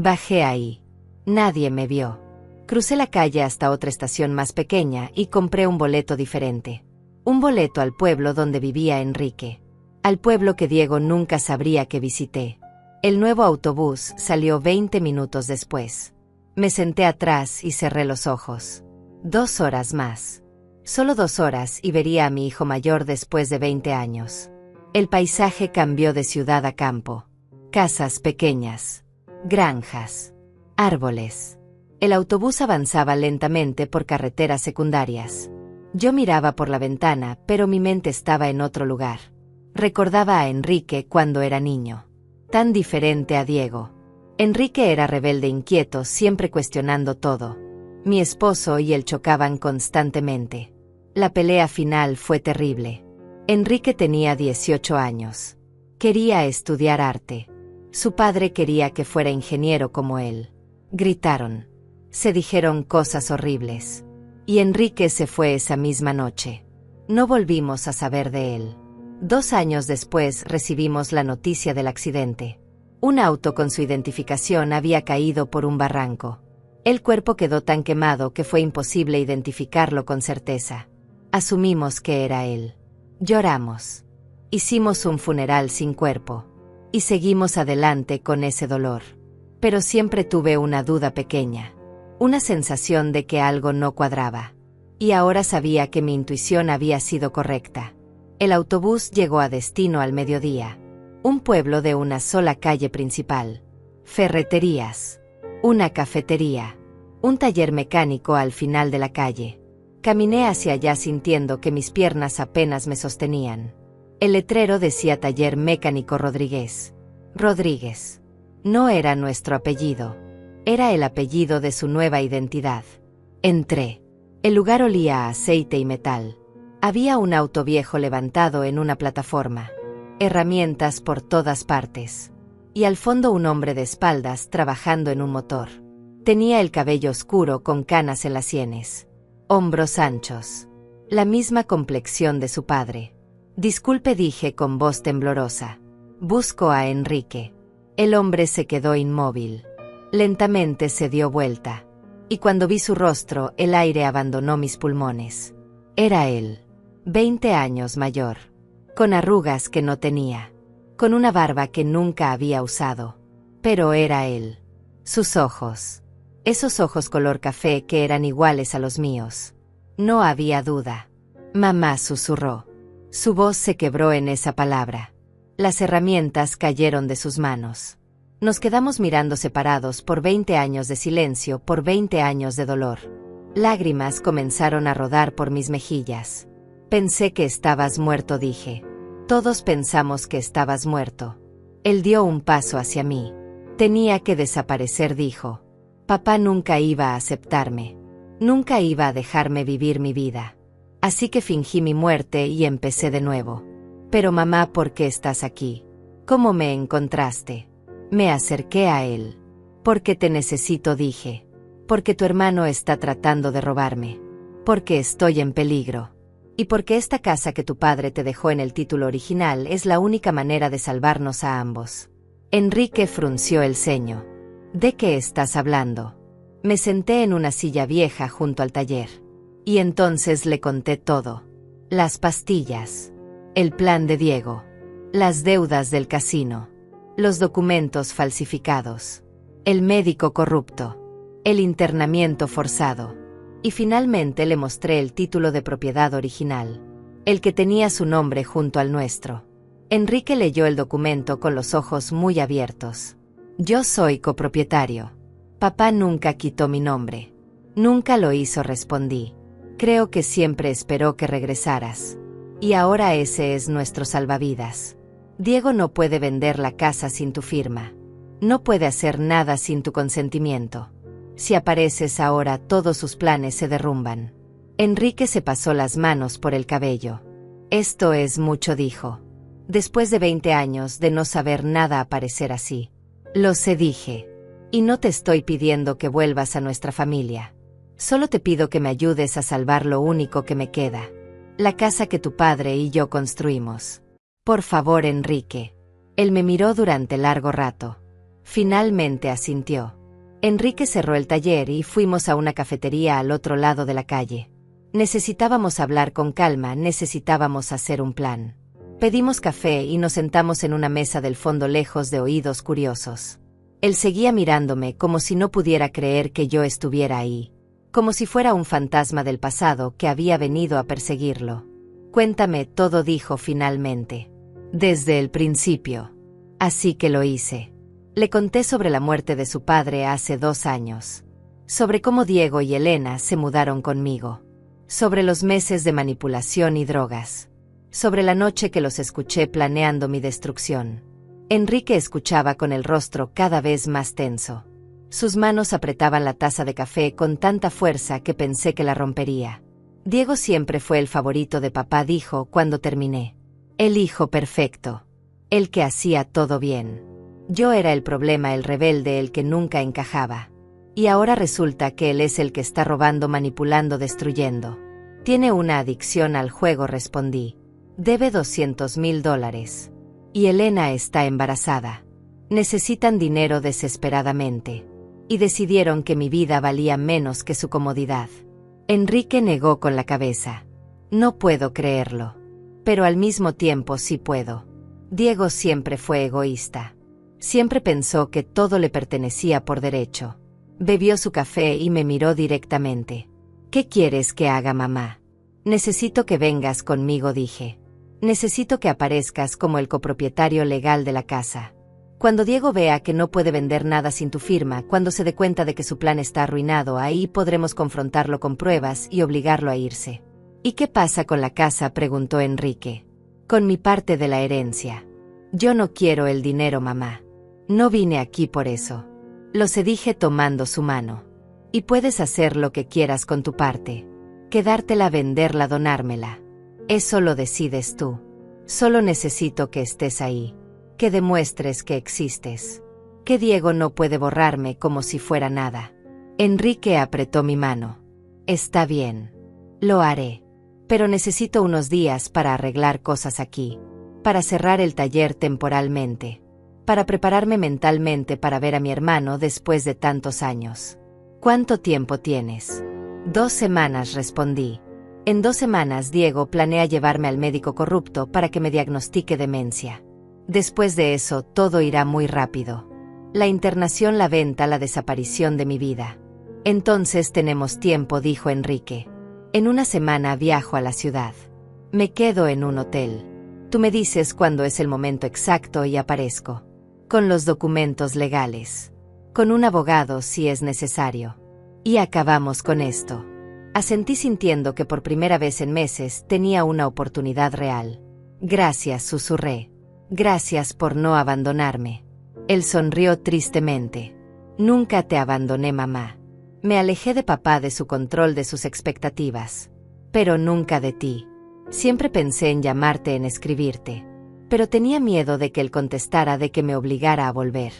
Bajé ahí. Nadie me vio. Crucé la calle hasta otra estación más pequeña y compré un boleto diferente. Un boleto al pueblo donde vivía Enrique. Al pueblo que Diego nunca sabría que visité. El nuevo autobús salió 20 minutos después. Me senté atrás y cerré los ojos. 2 horas más. Solo 2 horas y vería a mi hijo mayor después de 20 años. El paisaje cambió de ciudad a campo. Casas pequeñas. Granjas. Árboles. El autobús avanzaba lentamente por carreteras secundarias. Yo miraba por la ventana, pero mi mente estaba en otro lugar. Recordaba a Enrique cuando era niño. Tan diferente a Diego. Enrique era rebelde e inquieto, siempre cuestionando todo. Mi esposo y él chocaban constantemente. La pelea final fue terrible. Enrique tenía 18 años. Quería estudiar arte. Su padre quería que fuera ingeniero como él. Gritaron. Se dijeron cosas horribles. Y Enrique se fue esa misma noche. No volvimos a saber de él. 2 años después recibimos la noticia del accidente. Un auto con su identificación había caído por un barranco. El cuerpo quedó tan quemado que fue imposible identificarlo con certeza. Asumimos que era él. Lloramos. Hicimos un funeral sin cuerpo. Y seguimos adelante con ese dolor. Pero siempre tuve una duda pequeña. Una sensación de que algo no cuadraba. Y ahora sabía que mi intuición había sido correcta. El autobús llegó a destino al mediodía. Un pueblo de una sola calle principal. Ferreterías. Una cafetería. Un taller mecánico al final de la calle. Caminé hacia allá sintiendo que mis piernas apenas me sostenían. El letrero decía Taller Mecánico Rodríguez. Rodríguez. No era nuestro apellido. Era el apellido de su nueva identidad. Entré. El lugar olía a aceite y metal. Había un auto viejo levantado en una plataforma. Herramientas por todas partes. Y al fondo un hombre de espaldas trabajando en un motor. Tenía el cabello oscuro con canas en las sienes. Hombros anchos. La misma complexión de su padre. Disculpe, dije con voz temblorosa. Busco a Enrique. El hombre se quedó inmóvil. Lentamente se dio vuelta. Y cuando vi su rostro, el aire abandonó mis pulmones. Era él. 20 años mayor. Con arrugas que no tenía. Con una barba que nunca había usado. Pero era él. Sus ojos. Esos ojos color café que eran iguales a los míos. No había duda. Mamá, susurró. Su voz se quebró en esa palabra. Las herramientas cayeron de sus manos. Nos quedamos mirando separados por 20 años de silencio, por 20 años de dolor. Lágrimas comenzaron a rodar por mis mejillas. Pensé que estabas muerto, dije. Todos pensamos que estabas muerto. Él dio un paso hacia mí. Tenía que desaparecer, dijo. Papá nunca iba a aceptarme. Nunca iba a dejarme vivir mi vida. Así que fingí mi muerte y empecé de nuevo. Pero mamá, ¿por qué estás aquí? ¿Cómo me encontraste? Me acerqué a él. Porque te necesito, dije. Porque tu hermano está tratando de robarme. Porque estoy en peligro. Y porque esta casa que tu padre te dejó en el título original es la única manera de salvarnos a ambos. Enrique frunció el ceño. ¿De qué estás hablando? Me senté en una silla vieja junto al taller. Y entonces le conté todo. Las pastillas. El plan de Diego. Las deudas del casino. Los documentos falsificados. El médico corrupto. El internamiento forzado. Y finalmente le mostré el título de propiedad original. El que tenía su nombre junto al nuestro. Enrique leyó el documento con los ojos muy abiertos. Yo soy copropietario. Papá nunca quitó mi nombre. Nunca lo hizo, respondí. Creo que siempre esperó que regresaras. Y ahora ese es nuestro salvavidas. Diego no puede vender la casa sin tu firma. No puede hacer nada sin tu consentimiento. Si apareces ahora, todos sus planes se derrumban. Enrique se pasó las manos por el cabello. Esto es mucho, dijo. Después de 20 años de no saber nada, aparecer así. Lo sé, dije. Y no te estoy pidiendo que vuelvas a nuestra familia. Solo te pido que me ayudes a salvar lo único que me queda. La casa que tu padre y yo construimos. Por favor, Enrique. Él me miró durante largo rato. Finalmente asintió. Enrique cerró el taller y fuimos a una cafetería al otro lado de la calle. Necesitábamos hablar con calma, necesitábamos hacer un plan. Pedimos café y nos sentamos en una mesa del fondo lejos de oídos curiosos. Él seguía mirándome como si no pudiera creer que yo estuviera ahí. Como si fuera un fantasma del pasado que había venido a perseguirlo. Cuéntame todo, dijo finalmente. Desde el principio. Así que lo hice. Le conté sobre la muerte de su padre hace 2 años. Sobre cómo Diego y Elena se mudaron conmigo. Sobre los meses de manipulación y drogas. Sobre la noche que los escuché planeando mi destrucción. Enrique escuchaba con el rostro cada vez más tenso. Sus manos apretaban la taza de café con tanta fuerza que pensé que la rompería. Diego siempre fue el favorito de papá, dijo cuando terminé. El hijo perfecto. El que hacía todo bien. Yo era el problema, el rebelde, el que nunca encajaba. Y ahora resulta que él es el que está robando, manipulando, destruyendo. Tiene una adicción al juego, respondí. Debe $200,000. Y Elena está embarazada. Necesitan dinero desesperadamente. Y decidieron que mi vida valía menos que su comodidad. Enrique negó con la cabeza. No puedo creerlo. Pero al mismo tiempo sí puedo. Diego siempre fue egoísta. Siempre pensó que todo le pertenecía por derecho. Bebió su café y me miró directamente. ¿Qué quieres que haga, mamá? Necesito que vengas conmigo, dije. Necesito que aparezcas como el copropietario legal de la casa. Cuando Diego vea que no puede vender nada sin tu firma, cuando se dé cuenta de que su plan está arruinado, ahí podremos confrontarlo con pruebas y obligarlo a irse. ¿Y qué pasa con la casa?, preguntó Enrique. Con mi parte de la herencia. Yo no quiero el dinero, mamá. No vine aquí por eso. Lo sé, dije tomando su mano. Y puedes hacer lo que quieras con tu parte. Quedártela, venderla, donármela. Eso lo decides tú. Solo necesito que estés ahí. Que demuestres que existes. Que Diego no puede borrarme como si fuera nada. Enrique apretó mi mano. Está bien. Lo haré. Pero necesito unos días para arreglar cosas aquí. Para cerrar el taller temporalmente. Para prepararme mentalmente para ver a mi hermano después de tantos años. ¿Cuánto tiempo tienes? 2 semanas, respondí. En 2 semanas Diego planea llevarme al médico corrupto para que me diagnostique demencia. Después de eso todo irá muy rápido. La internación, la venta, la desaparición de mi vida. Entonces tenemos tiempo, dijo Enrique. En 1 semana viajo a la ciudad. Me quedo en un hotel. Tú me dices cuándo es el momento exacto y aparezco. Con los documentos legales. Con un abogado si es necesario. Y acabamos con esto. Asentí sintiendo que por primera vez en meses tenía una oportunidad real. Gracias, susurré. Gracias por no abandonarme. Él sonrió tristemente. Nunca te abandoné, mamá. Me alejé de papá, de su control, de sus expectativas. Pero nunca de ti. Siempre pensé en llamarte, en escribirte. Pero tenía miedo de que él contestara, de que me obligara a volver.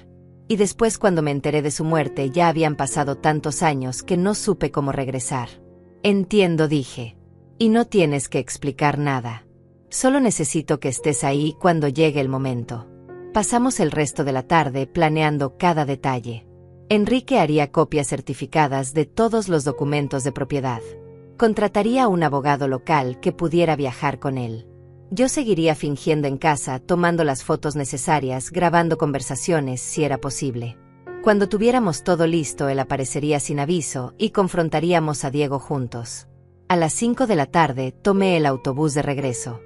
Y después, cuando me enteré de su muerte, ya habían pasado tantos años que no supe cómo regresar. Entiendo, dije. Y no tienes que explicar nada. Solo necesito que estés ahí cuando llegue el momento. Pasamos el resto de la tarde planeando cada detalle. Enrique haría copias certificadas de todos los documentos de propiedad. Contrataría a un abogado local que pudiera viajar con él. Yo seguiría fingiendo en casa, tomando las fotos necesarias, grabando conversaciones si era posible. Cuando tuviéramos todo listo, él aparecería sin aviso y confrontaríamos a Diego juntos. A las 5 de la tarde tomé el autobús de regreso.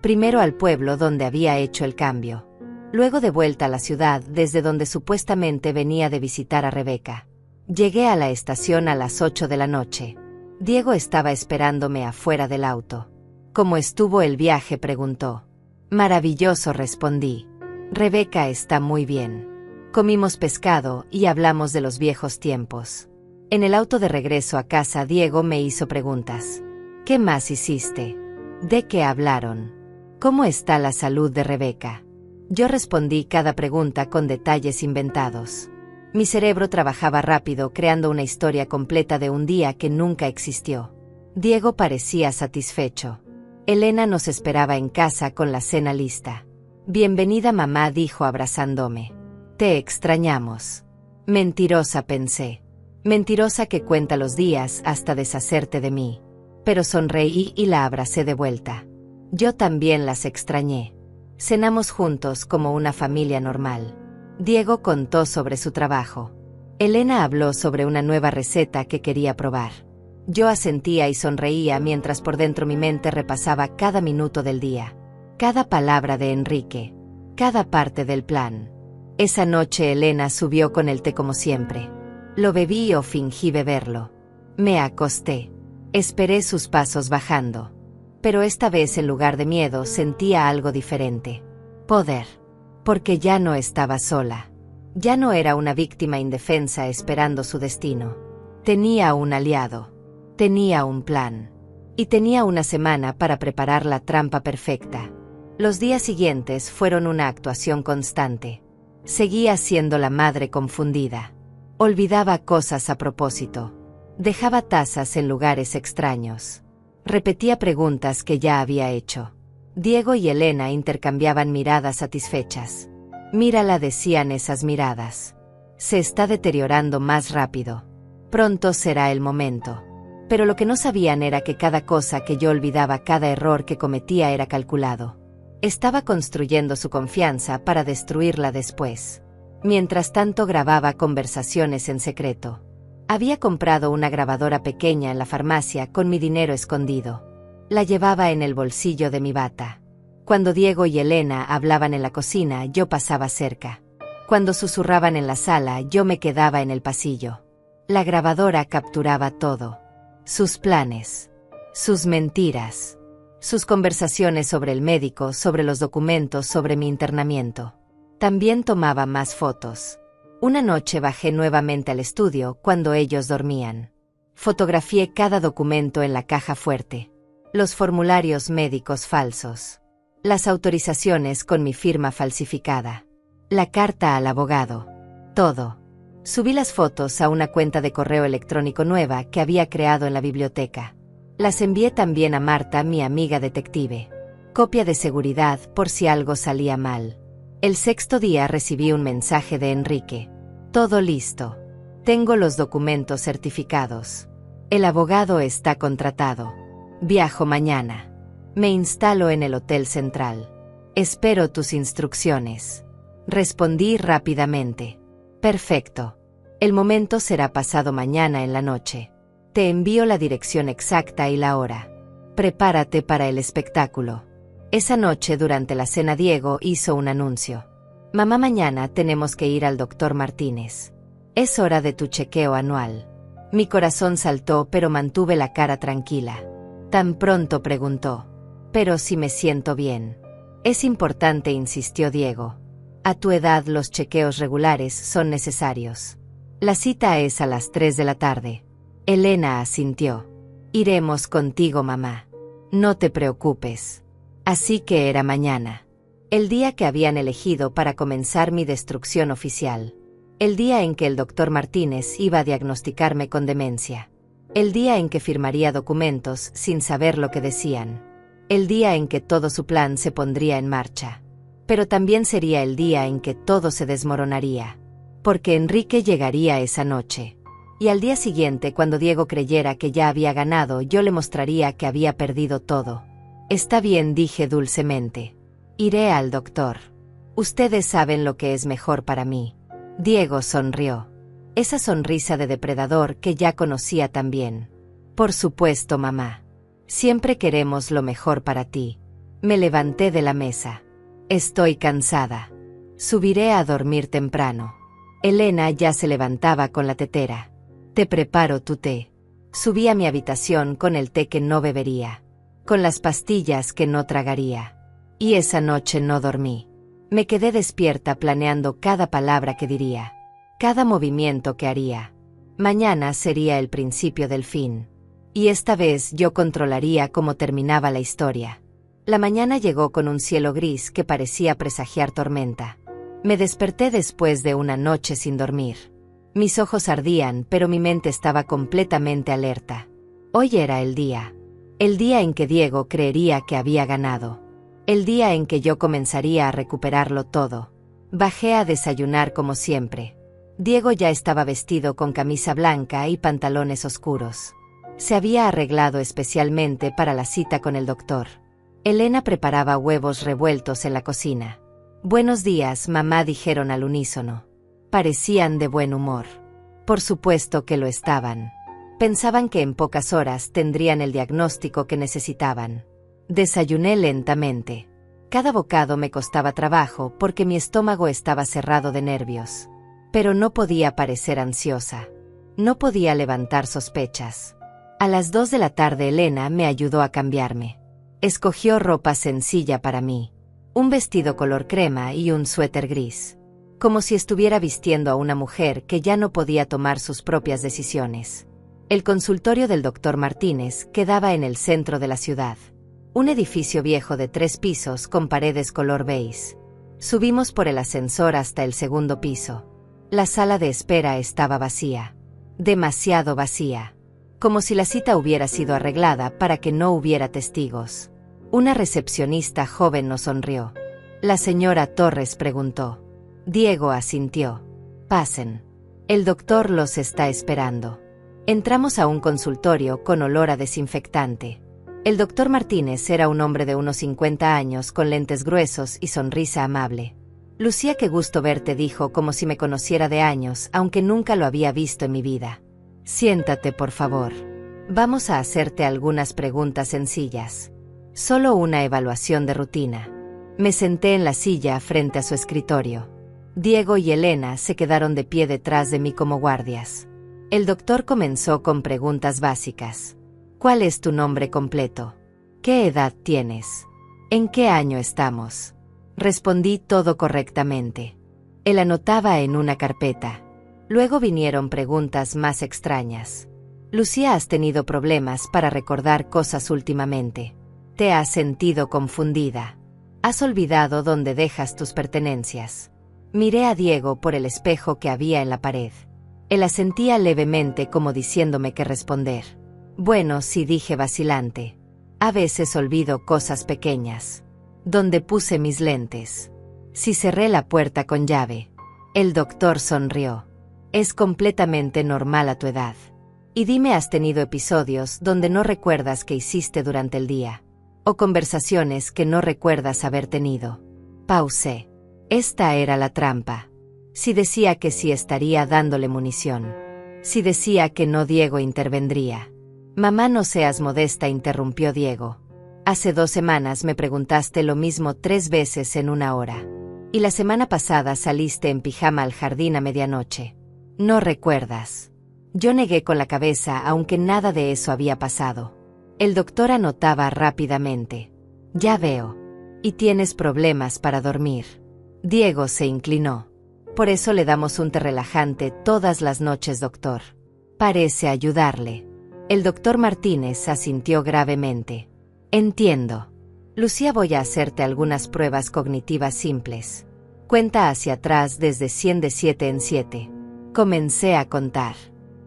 Primero al pueblo donde había hecho el cambio. Luego de vuelta a la ciudad desde donde supuestamente venía de visitar a Rebeca. Llegué a la estación a las 8 de la noche. Diego estaba esperándome afuera del auto. ¿Cómo estuvo el viaje?, preguntó. Maravilloso, respondí. Rebeca está muy bien. Comimos pescado y hablamos de los viejos tiempos. En el auto de regreso a casa, Diego me hizo preguntas. ¿Qué más hiciste? ¿De qué hablaron? ¿Cómo está la salud de Rebeca? Yo respondí cada pregunta con detalles inventados. Mi cerebro trabajaba rápido, creando una historia completa de un día que nunca existió. Diego parecía satisfecho. Elena nos esperaba en casa con la cena lista. Bienvenida, mamá, dijo abrazándome. Te extrañamos. Mentirosa, pensé. Mentirosa que cuenta los días hasta deshacerte de mí. Pero sonreí y la abracé de vuelta. Yo también las extrañé. Cenamos juntos como una familia normal. Diego contó sobre su trabajo. Elena habló sobre una nueva receta que quería probar. Yo asentía y sonreía mientras por dentro mi mente repasaba cada minuto del día. Cada palabra de Enrique. Cada parte del plan. Esa noche Elena subió con el té como siempre. Lo bebí o fingí beberlo. Me acosté. Esperé sus pasos bajando. Pero esta vez en lugar de miedo sentía algo diferente. Poder. Porque ya no estaba sola. Ya no era una víctima indefensa esperando su destino. Tenía un aliado. Tenía un plan. Y tenía una semana para preparar la trampa perfecta. Los días siguientes fueron una actuación constante. Seguía siendo la madre confundida. Olvidaba cosas a propósito. Dejaba tazas en lugares extraños. Repetía preguntas que ya había hecho. Diego y Elena intercambiaban miradas satisfechas. Mírala, decían esas miradas. Se está deteriorando más rápido. Pronto será el momento. Pero lo que no sabían era que cada cosa que yo olvidaba, cada error que cometía era calculado. Estaba construyendo su confianza para destruirla después. Mientras tanto grababa conversaciones en secreto. Había comprado una grabadora pequeña en la farmacia con mi dinero escondido. La llevaba en el bolsillo de mi bata. Cuando Diego y Elena hablaban en la cocina, yo pasaba cerca. Cuando susurraban en la sala, yo me quedaba en el pasillo. La grabadora capturaba todo. Sus planes. Sus mentiras. Sus conversaciones sobre el médico, sobre los documentos, sobre mi internamiento. También tomaba más fotos. Una noche bajé nuevamente al estudio cuando ellos dormían. Fotografié cada documento en la caja fuerte. Los formularios médicos falsos. Las autorizaciones con mi firma falsificada. La carta al abogado. Todo. Subí las fotos a una cuenta de correo electrónico nueva que había creado en la biblioteca. Las envié también a Marta, mi amiga detective. Copia de seguridad por si algo salía mal. El sexto día recibí un mensaje de Enrique. Todo listo. Tengo los documentos certificados. El abogado está contratado. Viajo mañana. Me instalo en el Hotel Central. Espero tus instrucciones. Respondí rápidamente. Perfecto. El momento será pasado mañana en la noche. Te envío la dirección exacta y la hora. Prepárate para el espectáculo. Esa noche durante la cena Diego hizo un anuncio. Mamá, mañana tenemos que ir al doctor Martínez. Es hora de tu chequeo anual. Mi corazón saltó, pero mantuve la cara tranquila. Tan pronto preguntó. Pero si me siento bien. Es importante, insistió Diego. A tu edad los chequeos regulares son necesarios. La cita es a las 3 de la tarde. Elena asintió. Iremos contigo, mamá. No te preocupes. Así que era mañana. El día que habían elegido para comenzar mi destrucción oficial. El día en que el doctor Martínez iba a diagnosticarme con demencia. El día en que firmaría documentos sin saber lo que decían. El día en que todo su plan se pondría en marcha. Pero también sería el día en que todo se desmoronaría. Porque Enrique llegaría esa noche. Y al día siguiente, cuando Diego creyera que ya había ganado, yo le mostraría que había perdido todo. Está bien, dije dulcemente. Iré al doctor. Ustedes saben lo que es mejor para mí. Diego sonrió. Esa sonrisa de depredador que ya conocía tan bien. Por supuesto, mamá. Siempre queremos lo mejor para ti. Me levanté de la mesa. Estoy cansada. Subiré a dormir temprano. Elena ya se levantaba con la tetera. Te preparo tu té. Subí a mi habitación con el té que no bebería. Con las pastillas que no tragaría. Y esa noche no dormí. Me quedé despierta planeando cada palabra que diría. Cada movimiento que haría. Mañana sería el principio del fin. Y esta vez yo controlaría cómo terminaba la historia. La mañana llegó con un cielo gris que parecía presagiar tormenta. Me desperté después de una noche sin dormir. Mis ojos ardían, pero mi mente estaba completamente alerta. Hoy era el día. El día en que Diego creería que había ganado. El día en que yo comenzaría a recuperarlo todo. Bajé a desayunar como siempre. Diego ya estaba vestido con camisa blanca y pantalones oscuros. Se había arreglado especialmente para la cita con el doctor. Elena preparaba huevos revueltos en la cocina. «Buenos días, mamá», dijeron al unísono. Parecían de buen humor. Por supuesto que lo estaban. Pensaban que en pocas horas tendrían el diagnóstico que necesitaban. Desayuné lentamente. Cada bocado me costaba trabajo porque mi estómago estaba cerrado de nervios. Pero no podía parecer ansiosa. No podía levantar sospechas. A las 2 de la tarde Elena me ayudó a cambiarme. Escogió ropa sencilla para mí. Un vestido color crema y un suéter gris. Como si estuviera vistiendo a una mujer que ya no podía tomar sus propias decisiones. El consultorio del doctor Martínez quedaba en el centro de la ciudad. Un edificio viejo de 3 pisos con paredes color beige. Subimos por el ascensor hasta el segundo piso. La sala de espera estaba vacía. Demasiado vacía. Como si la cita hubiera sido arreglada para que no hubiera testigos. Una recepcionista joven nos sonrió. La señora Torres preguntó. Diego asintió. Pasen. El doctor los está esperando. Entramos a un consultorio con olor a desinfectante. El doctor Martínez era un hombre de unos 50 años con lentes gruesos y sonrisa amable. Lucía, qué gusto verte, dijo como si me conociera de años, aunque nunca lo había visto en mi vida. Siéntate, por favor. Vamos a hacerte algunas preguntas sencillas. Solo una evaluación de rutina. Me senté en la silla frente a su escritorio. Diego y Elena se quedaron de pie detrás de mí como guardias. El doctor comenzó con preguntas básicas. ¿Cuál es tu nombre completo? ¿Qué edad tienes? ¿En qué año estamos? Respondí todo correctamente. Él anotaba en una carpeta. Luego vinieron preguntas más extrañas. Lucía, ¿has tenido problemas para recordar cosas últimamente? ¿Te has sentido confundida? ¿Has olvidado dónde dejas tus pertenencias? Miré a Diego por el espejo que había en la pared. Él asentía levemente como diciéndome qué responder. Bueno, sí, dije vacilante. A veces olvido cosas pequeñas. ¿Dónde puse mis lentes? Si cerré la puerta con llave. El doctor sonrió. Es completamente normal a tu edad. Y dime, ¿has tenido episodios donde no recuerdas qué hiciste durante el día? ¿O conversaciones que no recuerdas haber tenido? Pausé. Esta era la trampa. Si decía que sí, estaría dándole munición. Si decía que no, Diego intervendría. Mamá, no seas modesta, interrumpió Diego. Hace 2 semanas me preguntaste lo mismo 3 veces en 1 hora. Y la semana pasada saliste en pijama al jardín a medianoche. ¿No recuerdas? Yo negué con la cabeza, aunque nada de eso había pasado. El doctor anotaba rápidamente. Ya veo. ¿Y tienes problemas para dormir? Diego se inclinó. Por eso le damos un té relajante todas las noches, doctor. Parece ayudarle. El doctor Martínez asintió gravemente. Entiendo. Lucía, voy a hacerte algunas pruebas cognitivas simples. Cuenta hacia atrás desde 100 de 7 en 7. Comencé a contar.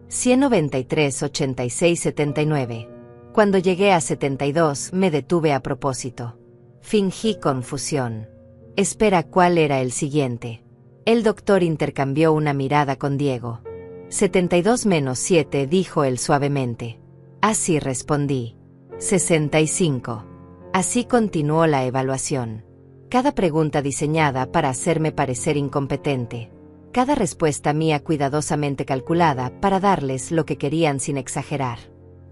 193, 86, 79. Cuando llegué a 72, me detuve a propósito. Fingí confusión. Espera, ¿cuál era el siguiente? El doctor intercambió una mirada con Diego. 72 menos 7, dijo él suavemente. Así respondí. 65. Así continuó la evaluación. Cada pregunta diseñada para hacerme parecer incompetente. Cada respuesta mía cuidadosamente calculada para darles lo que querían sin exagerar.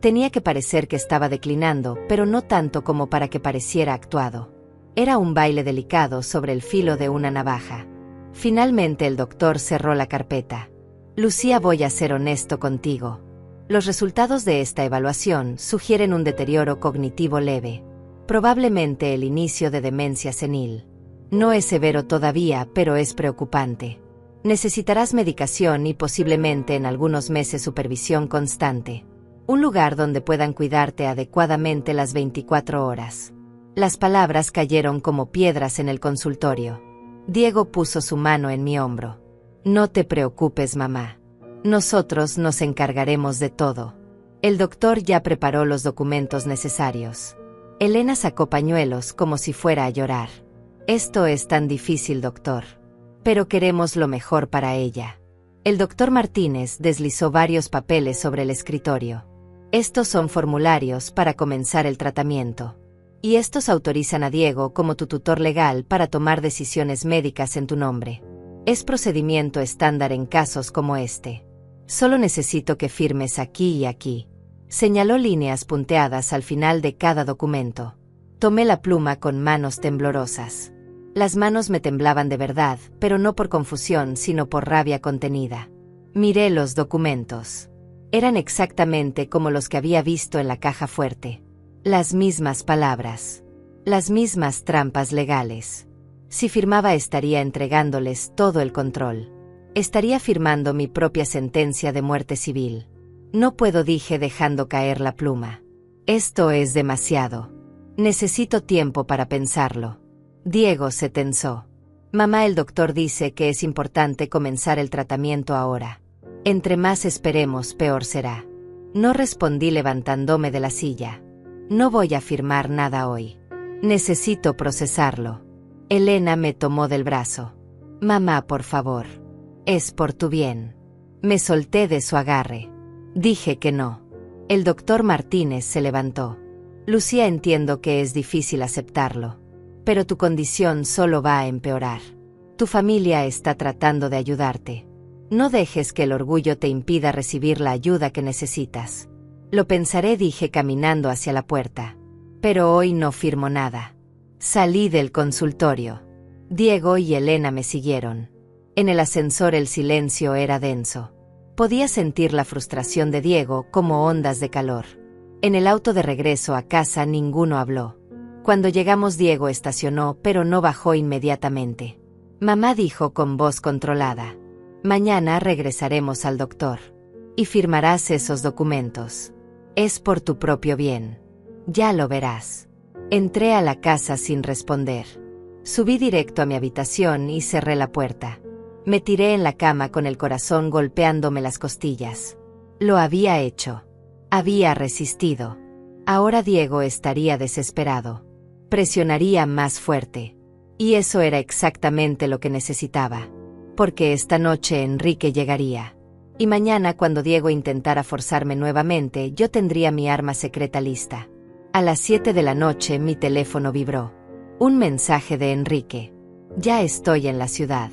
Tenía que parecer que estaba declinando, pero no tanto como para que pareciera actuado. Era un baile delicado sobre el filo de una navaja. Finalmente el doctor cerró la carpeta. Lucía, voy a ser honesto contigo. Los resultados de esta evaluación sugieren un deterioro cognitivo leve. Probablemente el inicio de demencia senil. No es severo todavía, pero es preocupante. Necesitarás medicación y posiblemente en algunos meses supervisión constante. Un lugar donde puedan cuidarte adecuadamente las 24 horas. Las palabras cayeron como piedras en el consultorio. Diego puso su mano en mi hombro. No te preocupes, mamá. Nosotros nos encargaremos de todo. El doctor ya preparó los documentos necesarios. Elena sacó pañuelos como si fuera a llorar. Esto es tan difícil, doctor. Pero queremos lo mejor para ella. El doctor Martínez deslizó varios papeles sobre el escritorio. Estos son formularios para comenzar el tratamiento. Y estos autorizan a Diego como tu tutor legal para tomar decisiones médicas en tu nombre. Es procedimiento estándar en casos como este. Solo necesito que firmes aquí y aquí. Señaló líneas punteadas al final de cada documento. Tomé la pluma con manos temblorosas. Las manos me temblaban de verdad, pero no por confusión, sino por rabia contenida. Miré los documentos. Eran exactamente como los que había visto en la caja fuerte. Las mismas palabras. Las mismas trampas legales. Si firmaba estaría entregándoles todo el control. Estaría firmando mi propia sentencia de muerte civil. No puedo, dije dejando caer la pluma. Esto es demasiado. Necesito tiempo para pensarlo. Diego se tensó. Mamá, el doctor dice que es importante comenzar el tratamiento ahora. Entre más esperemos, peor será. No respondí levantándome de la silla. No voy a firmar nada hoy. Necesito procesarlo. Elena me tomó del brazo. Mamá, por favor. Es por tu bien. Me solté de su agarre. Dije que no. El doctor Martínez se levantó. Lucía, entiendo que es difícil aceptarlo. Pero tu condición solo va a empeorar. Tu familia está tratando de ayudarte. No dejes que el orgullo te impida recibir la ayuda que necesitas. Lo pensaré, dije caminando hacia la puerta. Pero hoy no firmo nada. Salí del consultorio. Diego y Elena me siguieron. En el ascensor el silencio era denso. Podía sentir la frustración de Diego como ondas de calor. En el auto de regreso a casa ninguno habló. Cuando llegamos, Diego estacionó, pero no bajó inmediatamente. Mamá dijo con voz controlada: mañana regresaremos al doctor. Y firmarás esos documentos. Es por tu propio bien. Ya lo verás. Entré a la casa sin responder. Subí directo a mi habitación y cerré la puerta. Me tiré en la cama con el corazón golpeándome las costillas. Lo había hecho. Había resistido. Ahora Diego estaría desesperado. Presionaría más fuerte. Y eso era exactamente lo que necesitaba. Porque esta noche Enrique llegaría. Y mañana, cuando Diego intentara forzarme nuevamente, yo tendría mi arma secreta lista. A las 7 de la noche mi teléfono vibró. Un mensaje de Enrique. Ya estoy en la ciudad.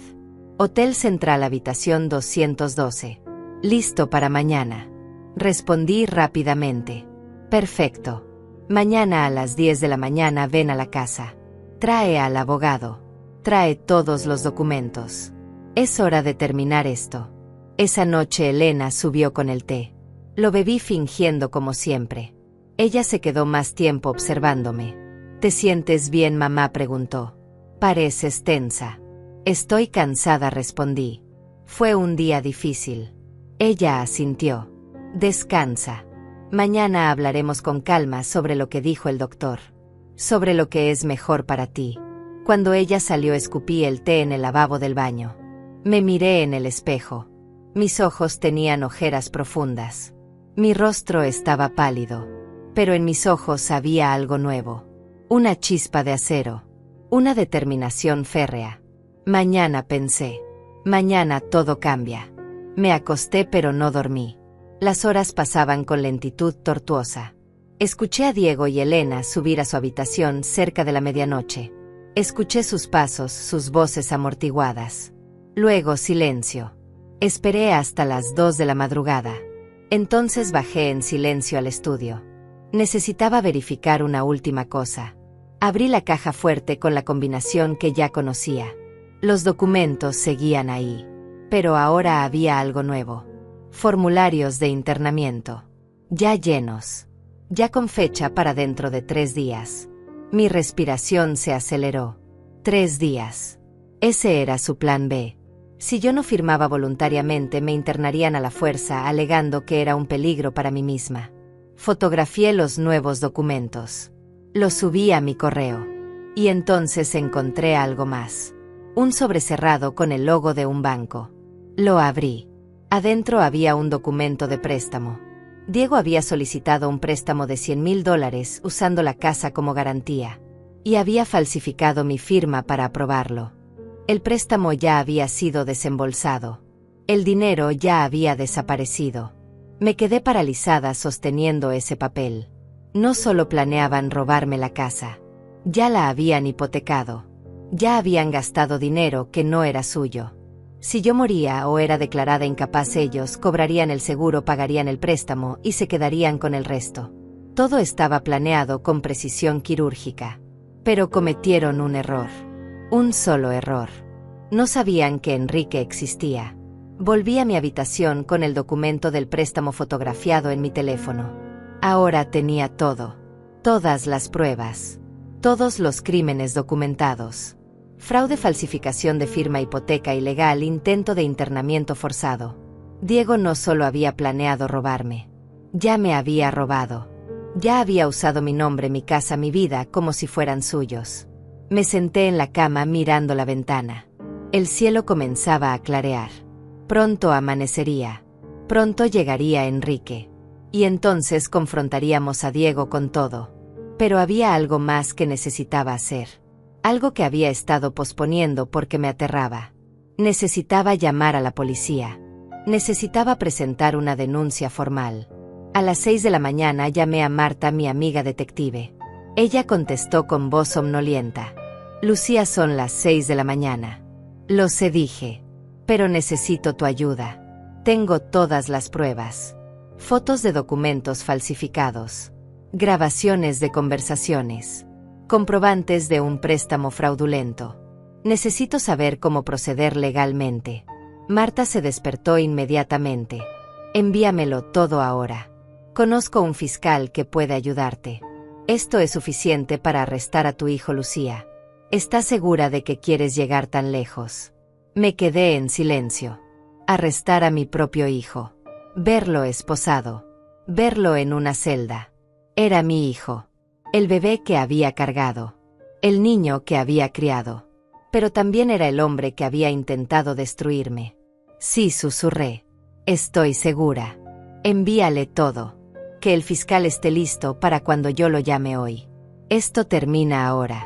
Hotel Central, habitación 212. Listo para mañana. Respondí rápidamente. Perfecto. Mañana a las 10 de la mañana ven a la casa. Trae al abogado. Trae todos los documentos. Es hora de terminar esto. Esa noche Elena subió con el té. Lo bebí fingiendo como siempre. Ella se quedó más tiempo observándome. ¿Te sientes bien, mamá?, preguntó. Pareces tensa. Estoy cansada, respondí. Fue un día difícil. Ella asintió. Descansa. Mañana hablaremos con calma sobre lo que dijo el doctor. Sobre lo que es mejor para ti. Cuando ella salió, escupí el té en el lavabo del baño. Me miré en el espejo. Mis ojos tenían ojeras profundas. Mi rostro estaba pálido. Pero en mis ojos había algo nuevo. Una chispa de acero. Una determinación férrea. Mañana, pensé. Mañana todo cambia. Me acosté pero no dormí. Las horas pasaban con lentitud tortuosa. Escuché a Diego y Elena subir a su habitación cerca de la medianoche. Escuché sus pasos, sus voces amortiguadas. Luego silencio. Esperé hasta las 2 de la madrugada. Entonces bajé en silencio al estudio. Necesitaba verificar una última cosa. Abrí la caja fuerte con la combinación que ya conocía. Los documentos seguían ahí. Pero ahora había algo nuevo. Formularios de internamiento. Ya llenos. Ya con fecha para dentro de 3 días. Mi respiración se aceleró. 3 días. Ese era su plan B. Si yo no firmaba voluntariamente, me internarían a la fuerza, alegando que era un peligro para mí misma. Fotografié los nuevos documentos. Los subí a mi correo. Y entonces encontré algo más. Un sobre cerrado con el logo de un banco. Lo abrí. Adentro había un documento de préstamo. Diego había solicitado un préstamo de $100,000 usando la casa como garantía. Y había falsificado mi firma para aprobarlo. El préstamo ya había sido desembolsado. El dinero ya había desaparecido. Me quedé paralizada sosteniendo ese papel. No solo planeaban robarme la casa. Ya la habían hipotecado. Ya habían gastado dinero que no era suyo. Si yo moría o era declarada incapaz, ellos cobrarían el seguro, pagarían el préstamo y se quedarían con el resto. Todo estaba planeado con precisión quirúrgica. Pero cometieron un error. Un solo error. No sabían que Enrique existía. Volví a mi habitación con el documento del préstamo fotografiado en mi teléfono. Ahora tenía todo. Todas las pruebas. Todos los crímenes documentados. Fraude, falsificación de firma, hipoteca ilegal, intento de internamiento forzado. Diego no solo había planeado robarme. Ya me había robado. Ya había usado mi nombre, mi casa, mi vida como si fueran suyos. Me senté en la cama mirando la ventana. El cielo comenzaba a clarear. Pronto amanecería. Pronto llegaría Enrique. Y entonces confrontaríamos a Diego con todo. Pero había algo más que necesitaba hacer. Algo que había estado posponiendo porque me aterraba. Necesitaba llamar a la policía. Necesitaba presentar una denuncia formal. A las 6 de la mañana llamé a Marta, mi amiga detective. Ella contestó con voz somnolienta. Lucía, son las 6 de la mañana. Lo sé, dije. Pero necesito tu ayuda. Tengo todas las pruebas. Fotos de documentos falsificados. Grabaciones de conversaciones. Comprobantes de un préstamo fraudulento. Necesito saber cómo proceder legalmente. Marta se despertó inmediatamente. Envíamelo todo ahora. Conozco un fiscal que puede ayudarte. Esto es suficiente para arrestar a tu hijo, Lucía. ¿Estás segura de que quieres llegar tan lejos? Me quedé en silencio. Arrestar a mi propio hijo. Verlo esposado. Verlo en una celda. Era mi hijo. El bebé que había cargado. El niño que había criado. Pero también era el hombre que había intentado destruirme. Sí, susurré. Estoy segura. Envíale todo. Que el fiscal esté listo para cuando yo lo llame hoy. Esto termina ahora.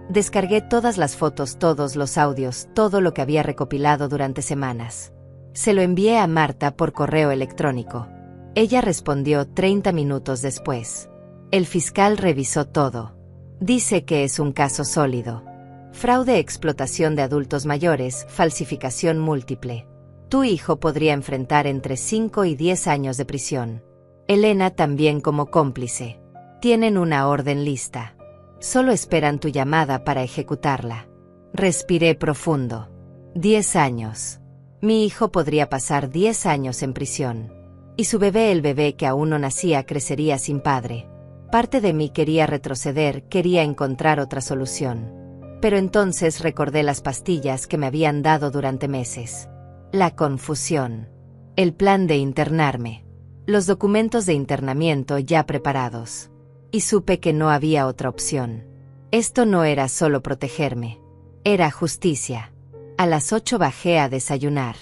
Descargué todas las fotos, todos los audios, todo lo que había recopilado durante semanas. Se lo envié a Marta por correo electrónico. Ella respondió 30 minutos después. El fiscal revisó todo. Dice que es un caso sólido. Fraude, explotación de adultos mayores, falsificación múltiple. Tu hijo podría enfrentar entre 5 y 10 años de prisión. Elena también como cómplice. Tienen una orden lista. Solo esperan tu llamada para ejecutarla. Respiré profundo. 10 años. Mi hijo podría pasar 10 años en prisión. Y su bebé, el bebé que aún no nacía, crecería sin padre. Parte de mí quería retroceder, quería encontrar otra solución. Pero entonces recordé las pastillas que me habían dado durante meses. La confusión. El plan de internarme. Los documentos de internamiento ya preparados. Y supe que no había otra opción. Esto no era solo protegerme. Era justicia. A las 8 bajé a desayunar.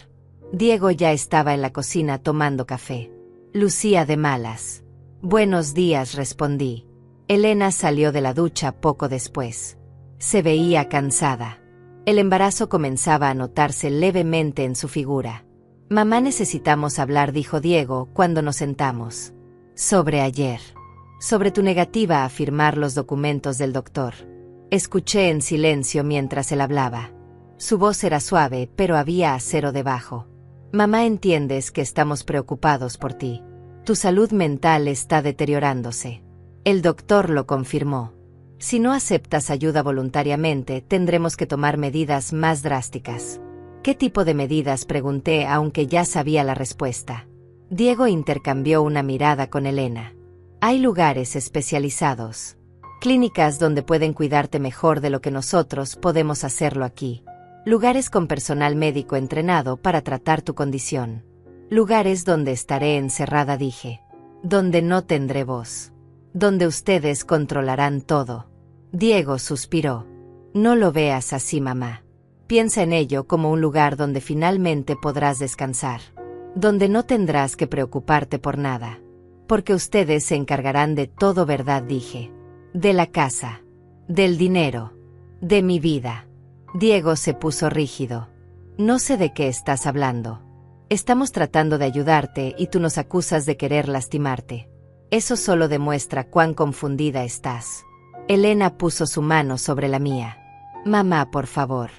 Diego ya estaba en la cocina tomando café. Lucía de malas. Buenos días, respondí. Elena salió de la ducha poco después. Se veía cansada. El embarazo comenzaba a notarse levemente en su figura. Mamá, necesitamos hablar, dijo Diego cuando nos sentamos. Sobre ayer. Sobre tu negativa a firmar los documentos del doctor. Escuché en silencio mientras él hablaba. Su voz era suave, pero había acero debajo. Mamá, entiendes que estamos preocupados por ti. Tu salud mental está deteriorándose. El doctor lo confirmó. Si no aceptas ayuda voluntariamente, tendremos que tomar medidas más drásticas. ¿Qué tipo de medidas?, pregunté, aunque ya sabía la respuesta. Diego intercambió una mirada con Elena. Hay lugares especializados. Clínicas donde pueden cuidarte mejor de lo que nosotros podemos hacerlo aquí. Lugares con personal médico entrenado para tratar tu condición. Lugares donde estaré encerrada, dije. Donde no tendré voz. Donde ustedes controlarán todo. Diego suspiró. No lo veas así, mamá. Piensa en ello como un lugar donde finalmente podrás descansar. Donde no tendrás que preocuparte por nada. Porque ustedes se encargarán de todo, ¿verdad?, dije. De la casa. Del dinero. De mi vida. Diego se puso rígido. No sé de qué estás hablando. Estamos tratando de ayudarte y tú nos acusas de querer lastimarte. Eso solo demuestra cuán confundida estás. Elena puso su mano sobre la mía. Mamá, por favor.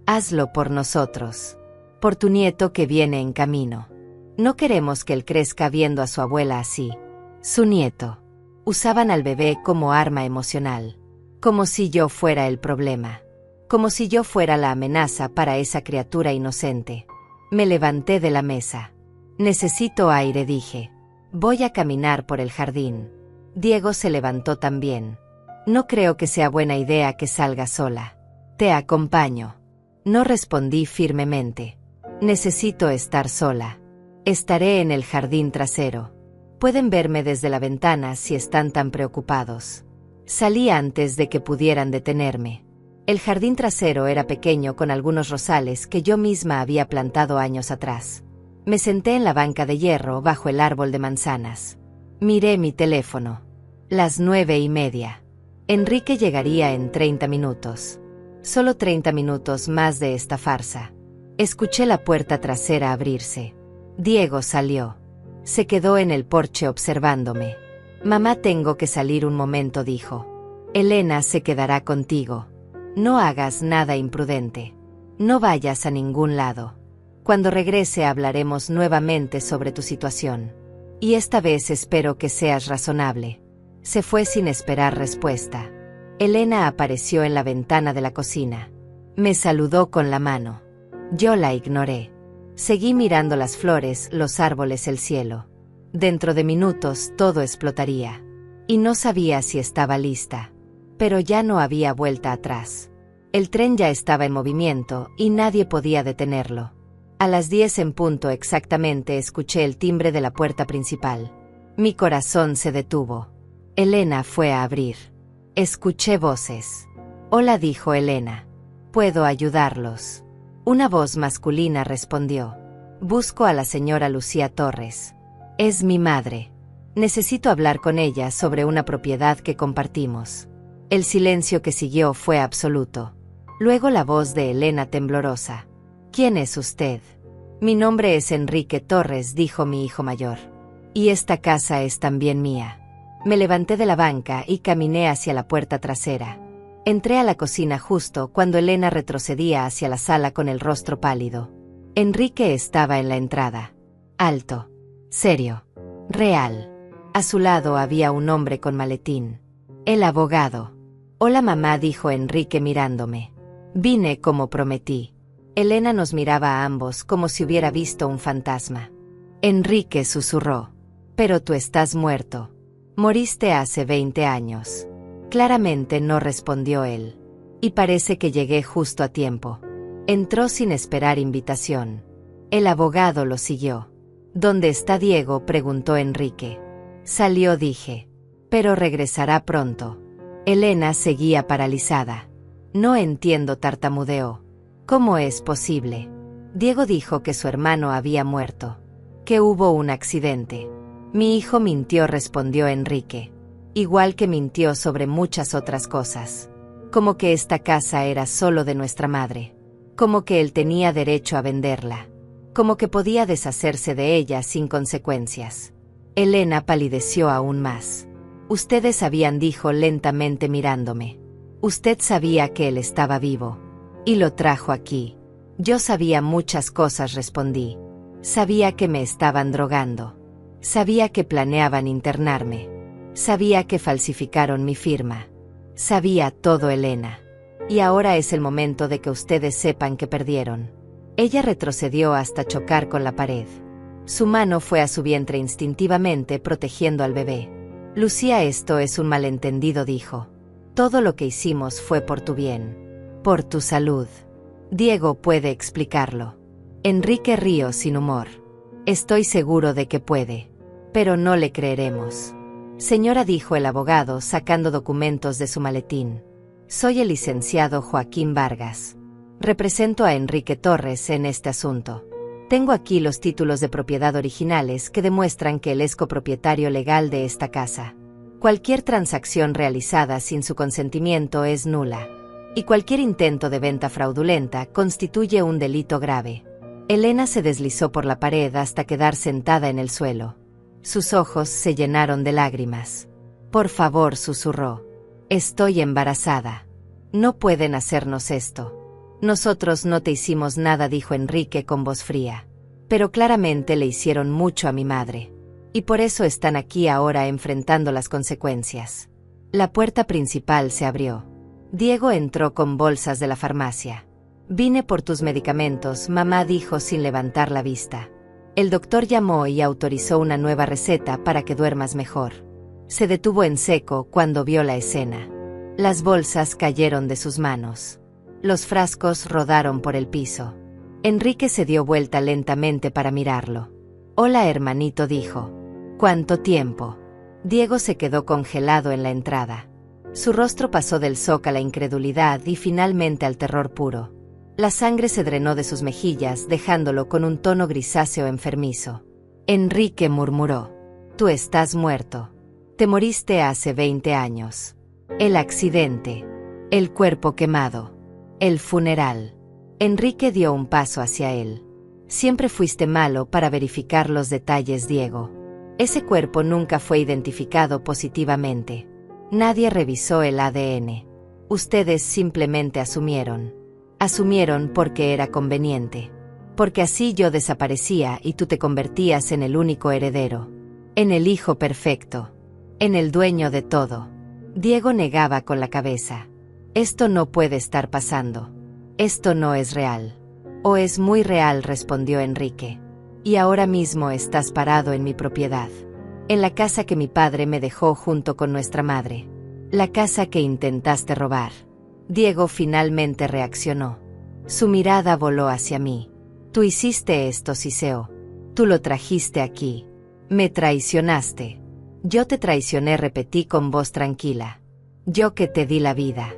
Hazlo por nosotros. Por tu nieto que viene en camino. No queremos que él crezca viendo a su abuela así. Su nieto. Usaban al bebé como arma emocional. Como si yo fuera el problema. Como si yo fuera la amenaza para esa criatura inocente. Me levanté de la mesa. Necesito aire, dije. Voy a caminar por el jardín. Diego se levantó también. No creo que sea buena idea que salga sola. Te acompaño. No respondí firmemente. Necesito estar sola. Estaré en el jardín trasero. Pueden verme desde la ventana si están tan preocupados. Salí antes de que pudieran detenerme. El jardín trasero era pequeño con algunos rosales que yo misma había plantado años atrás. Me senté en la banca de hierro bajo el árbol de manzanas. Miré mi teléfono. Las 9:30. Enrique llegaría en 30 minutos. Solo 30 minutos más de esta farsa. Escuché la puerta trasera abrirse. Diego salió. Se quedó en el porche observándome. Mamá, tengo que salir un momento, dijo. Elena se quedará contigo. No hagas nada imprudente. No vayas a ningún lado. Cuando regrese hablaremos nuevamente sobre tu situación. Y esta vez espero que seas razonable. Se fue sin esperar respuesta. Elena apareció en la ventana de la cocina. Me saludó con la mano. Yo la ignoré. Seguí mirando las flores, los árboles, el cielo. Dentro de minutos todo explotaría. Y no sabía si estaba lista. Pero ya no había vuelta atrás. El tren ya estaba en movimiento y nadie podía detenerlo. A las 10 en punto exactamente escuché el timbre de la puerta principal. Mi corazón se detuvo. Elena fue a abrir. Escuché voces. Hola, dijo Elena. ¿Puedo ayudarlos? Una voz masculina respondió. Busco a la señora Lucía Torres. Es mi madre. Necesito hablar con ella sobre una propiedad que compartimos. El silencio que siguió fue absoluto. Luego la voz de Elena temblorosa. ¿Quién es usted? Mi nombre es Enrique Torres, dijo mi hijo mayor. Y esta casa es también mía. Me levanté de la banca y caminé hacia la puerta trasera. Entré a la cocina justo cuando Elena retrocedía hacia la sala con el rostro pálido. Enrique estaba en la entrada. Alto. Serio. Real. A su lado había un hombre con maletín. El abogado. Hola, mamá, dijo Enrique mirándome. Vine como prometí. Elena nos miraba a ambos como si hubiera visto un fantasma. Enrique susurró. Pero tú estás muerto. Moriste hace 20 años. Claramente no respondió él. Y parece que llegué justo a tiempo. Entró sin esperar invitación. El abogado lo siguió. ¿Dónde está Diego?, preguntó Enrique. Salió, dije. Pero regresará pronto. Elena seguía paralizada. No entiendo, tartamudeó. ¿Cómo es posible? Diego dijo que su hermano había muerto. Que hubo un accidente. Mi hijo mintió, respondió Enrique. Igual que mintió sobre muchas otras cosas. Como que esta casa era solo de nuestra madre. Como que él tenía derecho a venderla. Como que podía deshacerse de ella sin consecuencias. Elena palideció aún más. Ustedes sabían, dijo lentamente mirándome. Usted sabía que él estaba vivo. Y lo trajo aquí. Yo sabía muchas cosas, respondí. Sabía que me estaban drogando. Sabía que planeaban internarme. Sabía que falsificaron mi firma. Sabía todo, Elena. Y ahora es el momento de que ustedes sepan que perdieron. Ella retrocedió hasta chocar con la pared. Su mano fue a su vientre instintivamente, protegiendo al bebé. Lucía, esto es un malentendido, dijo. Todo lo que hicimos fue por tu bien. Por tu salud. Diego puede explicarlo. Enrique rió sin humor. Estoy seguro de que puede. Pero no le creeremos. Señora, dijo el abogado sacando documentos de su maletín. Soy el licenciado Joaquín Vargas. Represento a Enrique Torres en este asunto. Tengo aquí los títulos de propiedad originales que demuestran que él es copropietario legal de esta casa. Cualquier transacción realizada sin su consentimiento es nula. y cualquier intento de venta fraudulenta constituye un delito grave. Elena se deslizó por la pared hasta quedar sentada en el suelo. Sus ojos se llenaron de lágrimas. «Por favor», susurró. «Estoy embarazada. No pueden hacernos esto». «Nosotros no te hicimos nada», dijo Enrique con voz fría. «Pero claramente le hicieron mucho a mi madre. Y por eso están aquí ahora enfrentando las consecuencias». La puerta principal se abrió. Diego entró con bolsas de la farmacia. «Vine por tus medicamentos», mamá dijo sin levantar la vista. El doctor llamó y autorizó una nueva receta para que duermas mejor. Se detuvo en seco cuando vio la escena. Las bolsas cayeron de sus manos. Los frascos rodaron por el piso. Enrique se dio vuelta lentamente para mirarlo. «Hola, hermanito», dijo. «¿Cuánto tiempo?». Diego se quedó congelado en la entrada. Su rostro pasó del shock a la incredulidad y finalmente al terror puro. La sangre se drenó de sus mejillas, dejándolo con un tono grisáceo enfermizo. Enrique murmuró. «Tú estás muerto. Te moriste hace 20 años. El accidente. El cuerpo quemado. El funeral». Enrique dio un paso hacia él. «Siempre fuiste malo para verificar los detalles, Diego. Ese cuerpo nunca fue identificado positivamente. Nadie revisó el ADN. Ustedes simplemente asumieron. Asumieron porque era conveniente. Porque así yo desaparecía y tú te convertías en el único heredero. En el hijo perfecto. En el dueño de todo». Diego negaba con la cabeza. «Esto no puede estar pasando. Esto no es real». «O es muy real», respondió Enrique. «Y ahora mismo estás parado en mi propiedad. En la casa que mi padre me dejó junto con nuestra madre. La casa que intentaste robar». Diego finalmente reaccionó. Su mirada voló hacia mí. «Tú hiciste esto, Siseo. Tú lo trajiste aquí. Me traicionaste». «Yo te traicioné», repetí con voz tranquila. «Yo que te di la vida.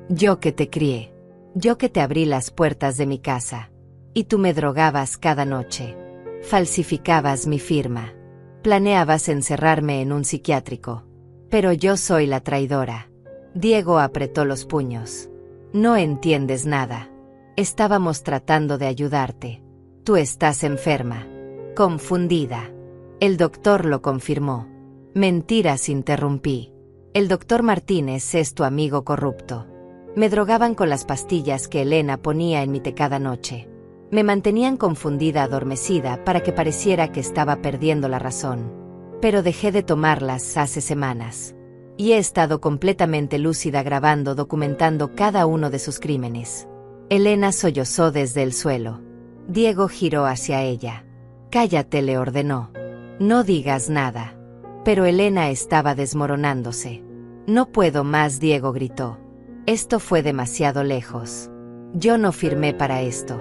Yo que te crié. Yo que te abrí las puertas de mi casa. Y tú me drogabas cada noche. Falsificabas mi firma. Planeabas encerrarme en un psiquiátrico. Pero yo soy la traidora». Diego apretó los puños. «No entiendes nada. Estábamos tratando de ayudarte. Tú estás enferma. Confundida». El doctor lo confirmó. «Mentiras», interrumpí. «El doctor Martínez es tu amigo corrupto. Me drogaban con las pastillas que Elena ponía en mi té cada noche. Me mantenían confundida, adormecida, para que pareciera que estaba perdiendo la razón. Pero dejé de tomarlas hace semanas. Y he estado completamente lúcida, grabando, documentando cada uno de sus crímenes». Elena sollozó desde el suelo. Diego giró hacia ella. «Cállate», le ordenó. «No digas nada». Pero Elena estaba desmoronándose. «No puedo más», Diego gritó. «Esto fue demasiado lejos. Yo no firmé para esto.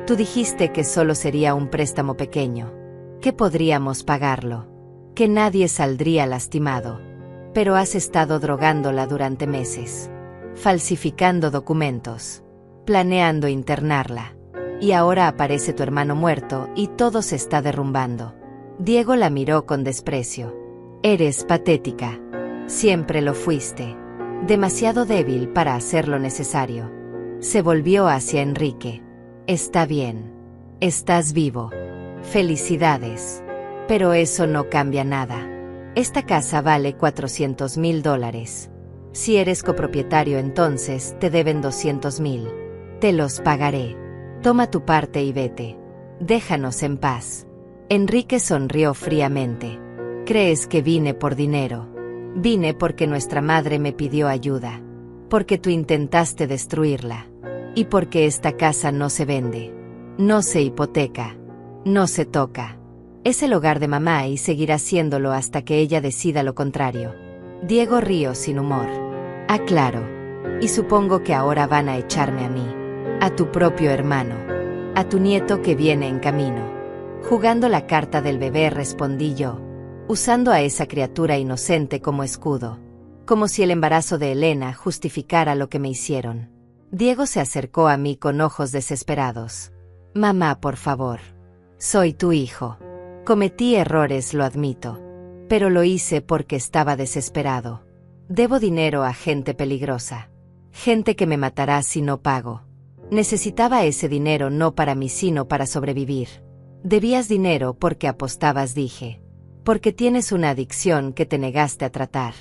Tú dijiste que solo sería un préstamo pequeño. Que podríamos pagarlo. Que nadie saldría lastimado. Pero has estado drogándola durante meses. Falsificando documentos. Planeando internarla. Y ahora aparece tu hermano muerto y todo se está derrumbando». Diego la miró con desprecio. «Eres patética. Siempre lo fuiste. Demasiado débil para hacer lo necesario». Se volvió hacia Enrique. «Está bien. Estás vivo. Felicidades. Pero eso no cambia nada. Esta casa vale $400,000. Si eres copropietario, entonces te deben $200,000. Te los pagaré. Toma tu parte y vete. Déjanos en paz». Enrique sonrió fríamente. «¿Crees que vine por dinero? Vine porque nuestra madre me pidió ayuda. Porque tú intentaste destruirla. Y porque esta casa no se vende. No se hipoteca. No se toca. Es el hogar de mamá y seguirá siéndolo hasta que ella decida lo contrario». Diego rió sin humor. «Ah, claro. Y supongo que ahora van a echarme a mí. A tu propio hermano. A tu nieto que viene en camino». «Jugando la carta del bebé», respondí yo. «Usando a esa criatura inocente como escudo. Como si el embarazo de Elena justificara lo que me hicieron». Diego se acercó a mí con ojos desesperados. «Mamá, por favor. Soy tu hijo. Cometí errores, lo admito. Pero lo hice porque estaba desesperado. Debo dinero a gente peligrosa. Gente que me matará si no pago. Necesitaba ese dinero no para mí sino para sobrevivir. Debías dinero porque apostabas, dije. Porque tienes una adicción que te negaste a tratar.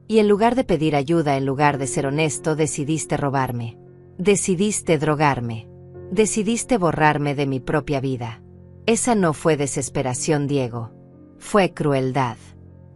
Y en lugar de pedir ayuda, en lugar de ser honesto, decidiste robarme. Decidiste drogarme. Decidiste borrarme de mi propia vida. Esa no fue desesperación, Diego. Fue crueldad.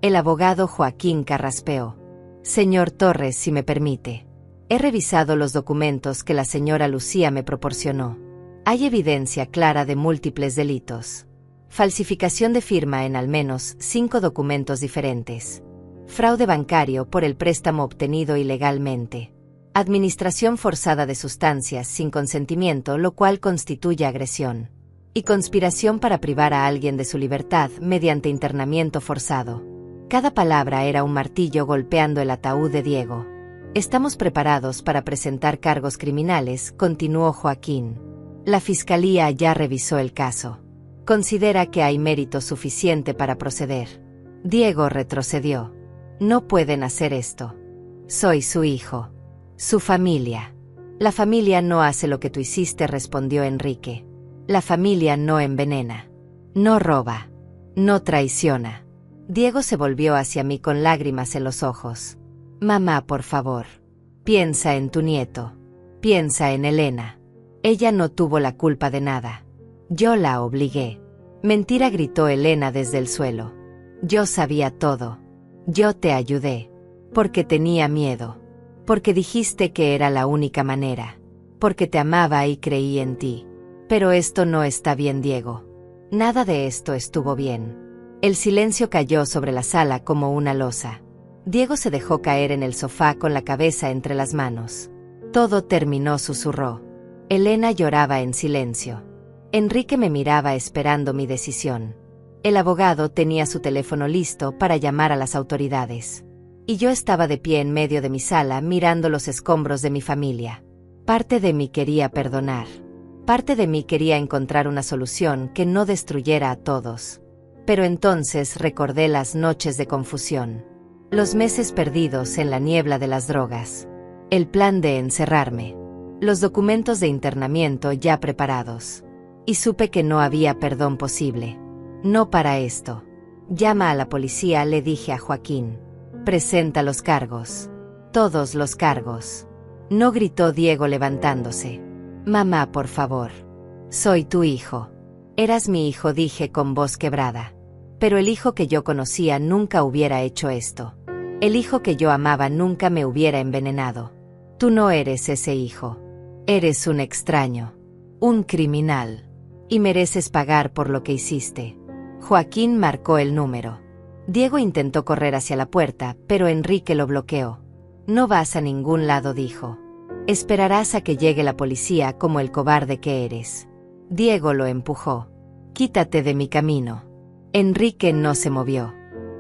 El abogado Joaquín carraspeó. Señor Torres, si me permite. He revisado los documentos que la señora Lucía me proporcionó. Hay evidencia clara de múltiples delitos. Falsificación de firma en al menos 5 documentos diferentes. Fraude bancario por el préstamo obtenido ilegalmente. Administración forzada de sustancias sin consentimiento, lo cual constituye agresión. Y conspiración para privar a alguien de su libertad mediante internamiento forzado. Cada palabra era un martillo golpeando el ataúd de Diego. Estamos preparados para presentar cargos criminales, continuó Joaquín. La fiscalía ya revisó el caso. Considera que hay mérito suficiente para proceder. Diego retrocedió. No pueden hacer esto. Soy su hijo. Su familia. La familia no hace lo que tú hiciste, respondió Enrique. La familia no envenena. No roba. No traiciona. Diego se volvió hacia mí con lágrimas en los ojos. Mamá, por favor. Piensa en tu nieto. Piensa en Elena. Ella no tuvo la culpa de nada. Yo la obligué. Mentira, gritó Elena desde el suelo. Yo sabía todo. Yo te ayudé. Porque tenía miedo. Porque dijiste que era la única manera. Porque te amaba y creí en ti. Pero esto no está bien, Diego. Nada de esto estuvo bien. El silencio cayó sobre la sala como una losa. Diego se dejó caer en el sofá con la cabeza entre las manos. Todo terminó, susurró. Elena lloraba en silencio. Enrique me miraba esperando mi decisión. El abogado tenía su teléfono listo para llamar a las autoridades. Y yo estaba de pie en medio de mi sala mirando los escombros de mi familia. Parte de mí quería perdonar. Parte de mí quería encontrar una solución que no destruyera a todos. Pero entonces recordé las noches de confusión. Los meses perdidos en la niebla de las drogas. El plan de encerrarme. Los documentos de internamiento ya preparados. Y supe que no había perdón posible. No para esto. Llama a la policía, le dije a Joaquín. Presenta los cargos. Todos los cargos. No, gritó Diego levantándose. Mamá, por favor. Soy tu hijo. Eras mi hijo, dije con voz quebrada. Pero el hijo que yo conocía nunca hubiera hecho esto. El hijo que yo amaba nunca me hubiera envenenado. Tú no eres ese hijo. Eres un extraño. Un criminal. Y mereces pagar por lo que hiciste. Joaquín marcó el número. Diego intentó correr hacia la puerta, pero Enrique lo bloqueó. No vas a ningún lado, dijo. Esperarás a que llegue la policía como el cobarde que eres. Diego lo empujó. Quítate de mi camino. Enrique no se movió.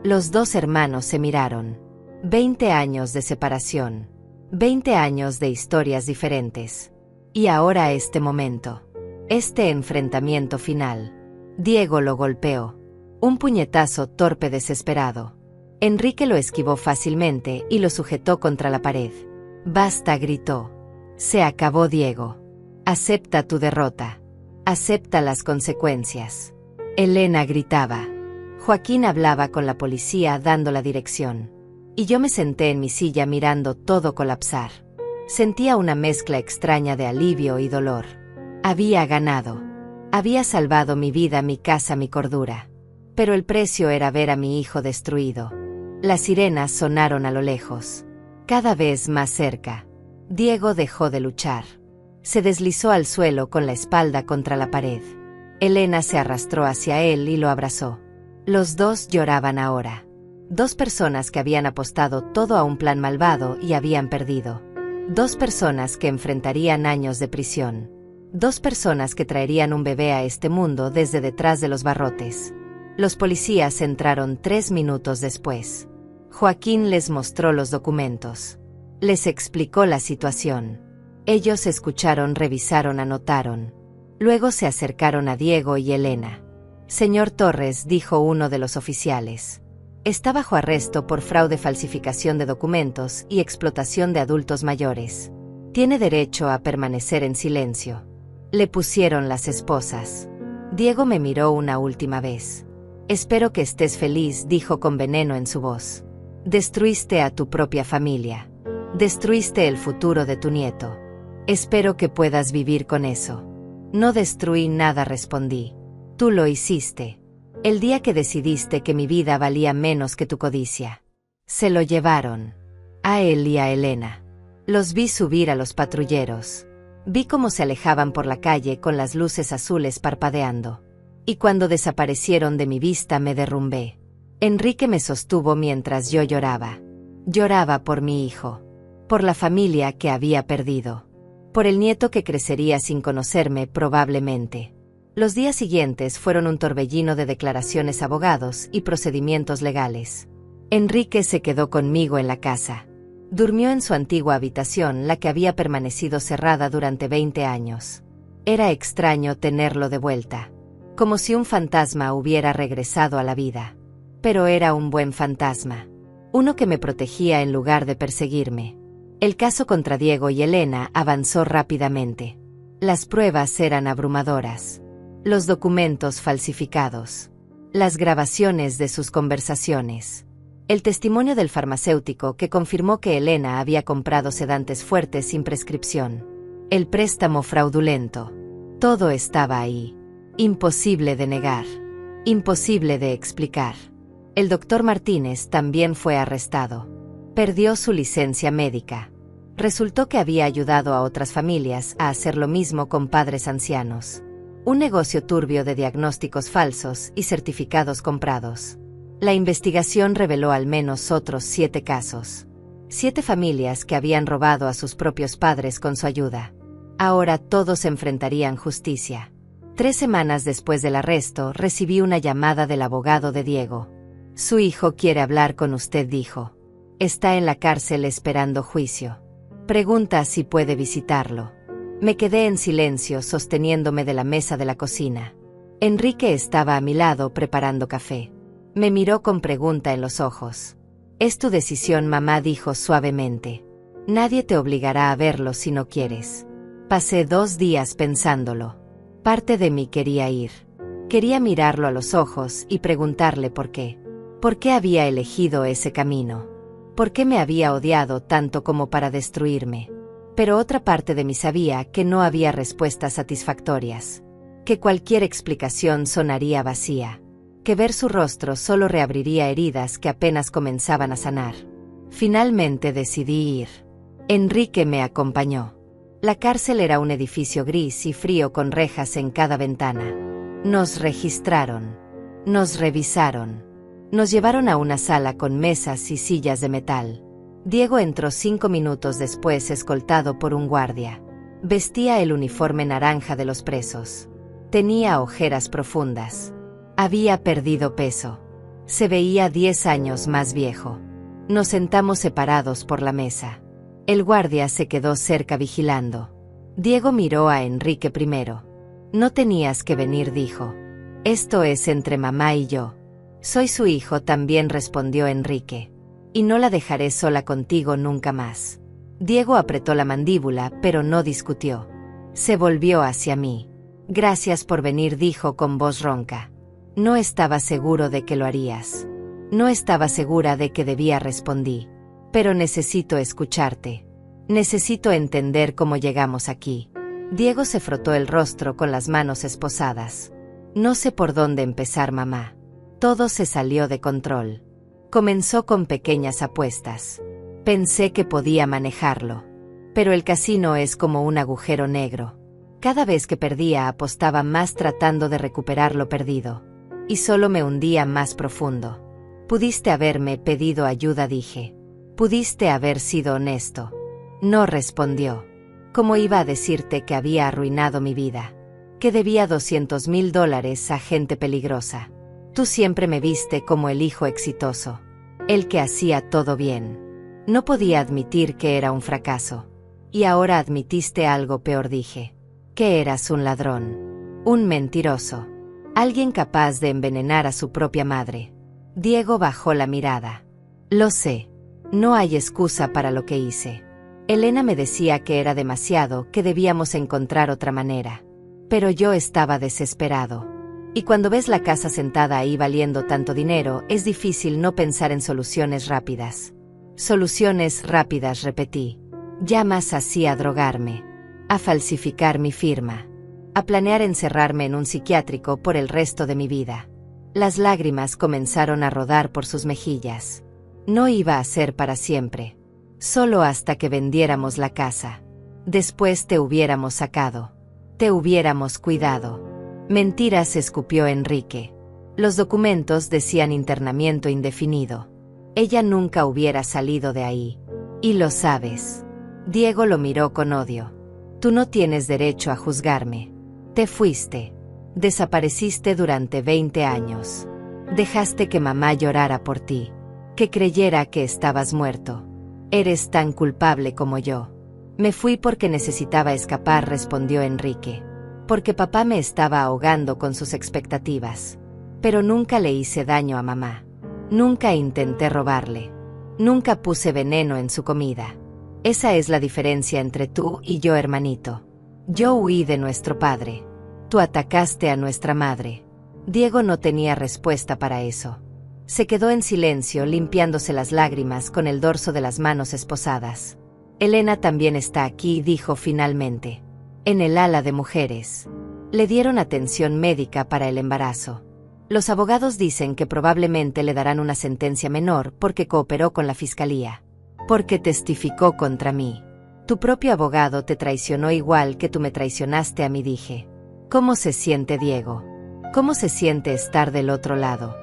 Los dos hermanos se miraron. 20 años de separación. 20 años de historias diferentes. Y ahora este momento. Este enfrentamiento final. Diego lo golpeó. Un puñetazo torpe, desesperado. Enrique lo esquivó fácilmente y lo sujetó contra la pared. Basta, gritó. Se acabó, Diego. Acepta tu derrota. Acepta las consecuencias. Elena gritaba. Joaquín hablaba con la policía dando la dirección. Y yo me senté en mi silla mirando todo colapsar. Sentía una mezcla extraña de alivio y dolor. Había ganado. Había salvado mi vida, mi casa, mi cordura. Pero el precio era ver a mi hijo destruido. Las sirenas sonaron a lo lejos. Cada vez más cerca. Diego dejó de luchar. Se deslizó al suelo con la espalda contra la pared. Elena se arrastró hacia él y lo abrazó. Los dos lloraban ahora. Dos personas que habían apostado todo a un plan malvado y habían perdido. Dos personas que enfrentarían años de prisión. Dos personas que traerían un bebé a este mundo desde detrás de los barrotes. Los policías entraron 3 minutos después. Joaquín les mostró los documentos. Les explicó la situación. Ellos escucharon, revisaron, anotaron. Luego se acercaron a Diego y Elena. Señor Torres, dijo uno de los oficiales. Está bajo arresto por fraude, falsificación de documentos y explotación de adultos mayores. Tiene derecho a permanecer en silencio. Le pusieron las esposas. Diego me miró una última vez. Espero que estés feliz, dijo con veneno en su voz. Destruiste a tu propia familia. Destruiste el futuro de tu nieto. Espero que puedas vivir con eso. No destruí nada, respondí. Tú lo hiciste. El día que decidiste que mi vida valía menos que tu codicia. Se lo llevaron. A él y a Elena. Los vi subir a los patrulleros. Vi cómo se alejaban por la calle con las luces azules parpadeando. Y cuando desaparecieron de mi vista me derrumbé. Enrique me sostuvo mientras yo lloraba. Lloraba por mi hijo. Por la familia que había perdido. Por el nieto que crecería sin conocerme probablemente. Los días siguientes fueron un torbellino de declaraciones, abogados y procedimientos legales. Enrique se quedó conmigo en la casa. Durmió en su antigua habitación, la que había permanecido cerrada durante 20 años. Era extraño tenerlo de vuelta. Como si un fantasma hubiera regresado a la vida. Pero era un buen fantasma. Uno que me protegía en lugar de perseguirme. El caso contra Diego y Elena avanzó rápidamente. Las pruebas eran abrumadoras. Los documentos falsificados. Las grabaciones de sus conversaciones. El testimonio del farmacéutico que confirmó que Elena había comprado sedantes fuertes sin prescripción. El préstamo fraudulento. Todo estaba ahí. Imposible de negar. Imposible de explicar. El doctor Martínez también fue arrestado. Perdió su licencia médica. Resultó que había ayudado a otras familias a hacer lo mismo con padres ancianos. Un negocio turbio de diagnósticos falsos y certificados comprados. La investigación reveló al menos otros 7 casos. 7 familias que habían robado a sus propios padres con su ayuda. Ahora todos enfrentarían justicia. 3 semanas después del arresto recibí una llamada del abogado de Diego. Su hijo quiere hablar con usted, dijo. Está en la cárcel esperando juicio. Pregunta si puede visitarlo. Me quedé en silencio sosteniéndome de la mesa de la cocina. Enrique estaba a mi lado preparando café. Me miró con pregunta en los ojos. Es tu decisión, mamá, dijo suavemente. Nadie te obligará a verlo si no quieres. Pasé 2 días pensándolo. Parte de mí quería ir. Quería mirarlo a los ojos y preguntarle por qué. ¿Por qué había elegido ese camino? ¿Por qué me había odiado tanto como para destruirme? Pero otra parte de mí sabía que no había respuestas satisfactorias. Que cualquier explicación sonaría vacía. Que ver su rostro solo reabriría heridas que apenas comenzaban a sanar. Finalmente decidí ir. Enrique me acompañó. La cárcel era un edificio gris y frío con rejas en cada ventana. Nos registraron. Nos revisaron. Nos llevaron a una sala con mesas y sillas de metal. Diego entró 5 minutos después escoltado por un guardia. Vestía el uniforme naranja de los presos. Tenía ojeras profundas. Había perdido peso. Se veía 10 años más viejo. Nos sentamos separados por la mesa. El guardia se quedó cerca vigilando. Diego miró a Enrique primero. No tenías que venir, dijo. Esto es entre mamá y yo. Soy su hijo, también respondió Enrique. Y no la dejaré sola contigo nunca más. Diego apretó la mandíbula, pero no discutió. Se volvió hacia mí. Gracias por venir, dijo con voz ronca. No estaba seguro de que lo harías. No estaba segura de que debía, respondí. Pero necesito escucharte. Necesito entender cómo llegamos aquí. Diego se frotó el rostro con las manos esposadas. No sé por dónde empezar, mamá. Todo se salió de control. Comenzó con pequeñas apuestas. Pensé que podía manejarlo. Pero el casino es como un agujero negro. Cada vez que perdía apostaba más tratando de recuperar lo perdido. Y solo me hundía más profundo. Pudiste haberme pedido ayuda, dije. Pudiste haber sido honesto. No respondió. ¿Cómo iba a decirte que había arruinado mi vida? Que debía $200,000 a gente peligrosa. Tú siempre me viste como el hijo exitoso. El que hacía todo bien. No podía admitir que era un fracaso. Y ahora admitiste algo peor, dije. Que eras un ladrón. Un mentiroso. Alguien capaz de envenenar a su propia madre. Diego bajó la mirada. Lo sé. No hay excusa para lo que hice. Elena me decía que era demasiado, que debíamos encontrar otra manera. Pero yo estaba desesperado. Y cuando ves la casa sentada ahí valiendo tanto dinero, es difícil no pensar en soluciones rápidas. Soluciones rápidas, repetí. Llamas así a drogarme, a falsificar mi firma, a planear encerrarme en un psiquiátrico por el resto de mi vida. Las lágrimas comenzaron a rodar por sus mejillas. No iba a ser para siempre. Solo hasta que vendiéramos la casa. Después te hubiéramos sacado. Te hubiéramos cuidado. Mentiras, escupió Enrique. Los documentos decían internamiento indefinido. Ella nunca hubiera salido de ahí. Y lo sabes. Diego lo miró con odio. Tú no tienes derecho a juzgarme. Te fuiste. Desapareciste durante 20 años. Dejaste que mamá llorara por ti. Que creyera que estabas muerto. Eres tan culpable como yo. Me fui porque necesitaba escapar, respondió Enrique. Porque papá me estaba ahogando con sus expectativas. Pero nunca le hice daño a mamá. Nunca intenté robarle. Nunca puse veneno en su comida. Esa es la diferencia entre tú y yo, hermanito. Yo huí de nuestro padre. Tú atacaste a nuestra madre. Diego no tenía respuesta para eso. Se quedó en silencio, limpiándose las lágrimas con el dorso de las manos esposadas. Elena también está aquí, dijo finalmente. En el ala de mujeres. Le dieron atención médica para el embarazo. Los abogados dicen que probablemente le darán una sentencia menor porque cooperó con la fiscalía. Porque testificó contra mí. Tu propio abogado te traicionó igual que tú me traicionaste a mí, dije. ¿Cómo se siente, Diego? ¿Cómo se siente estar del otro lado?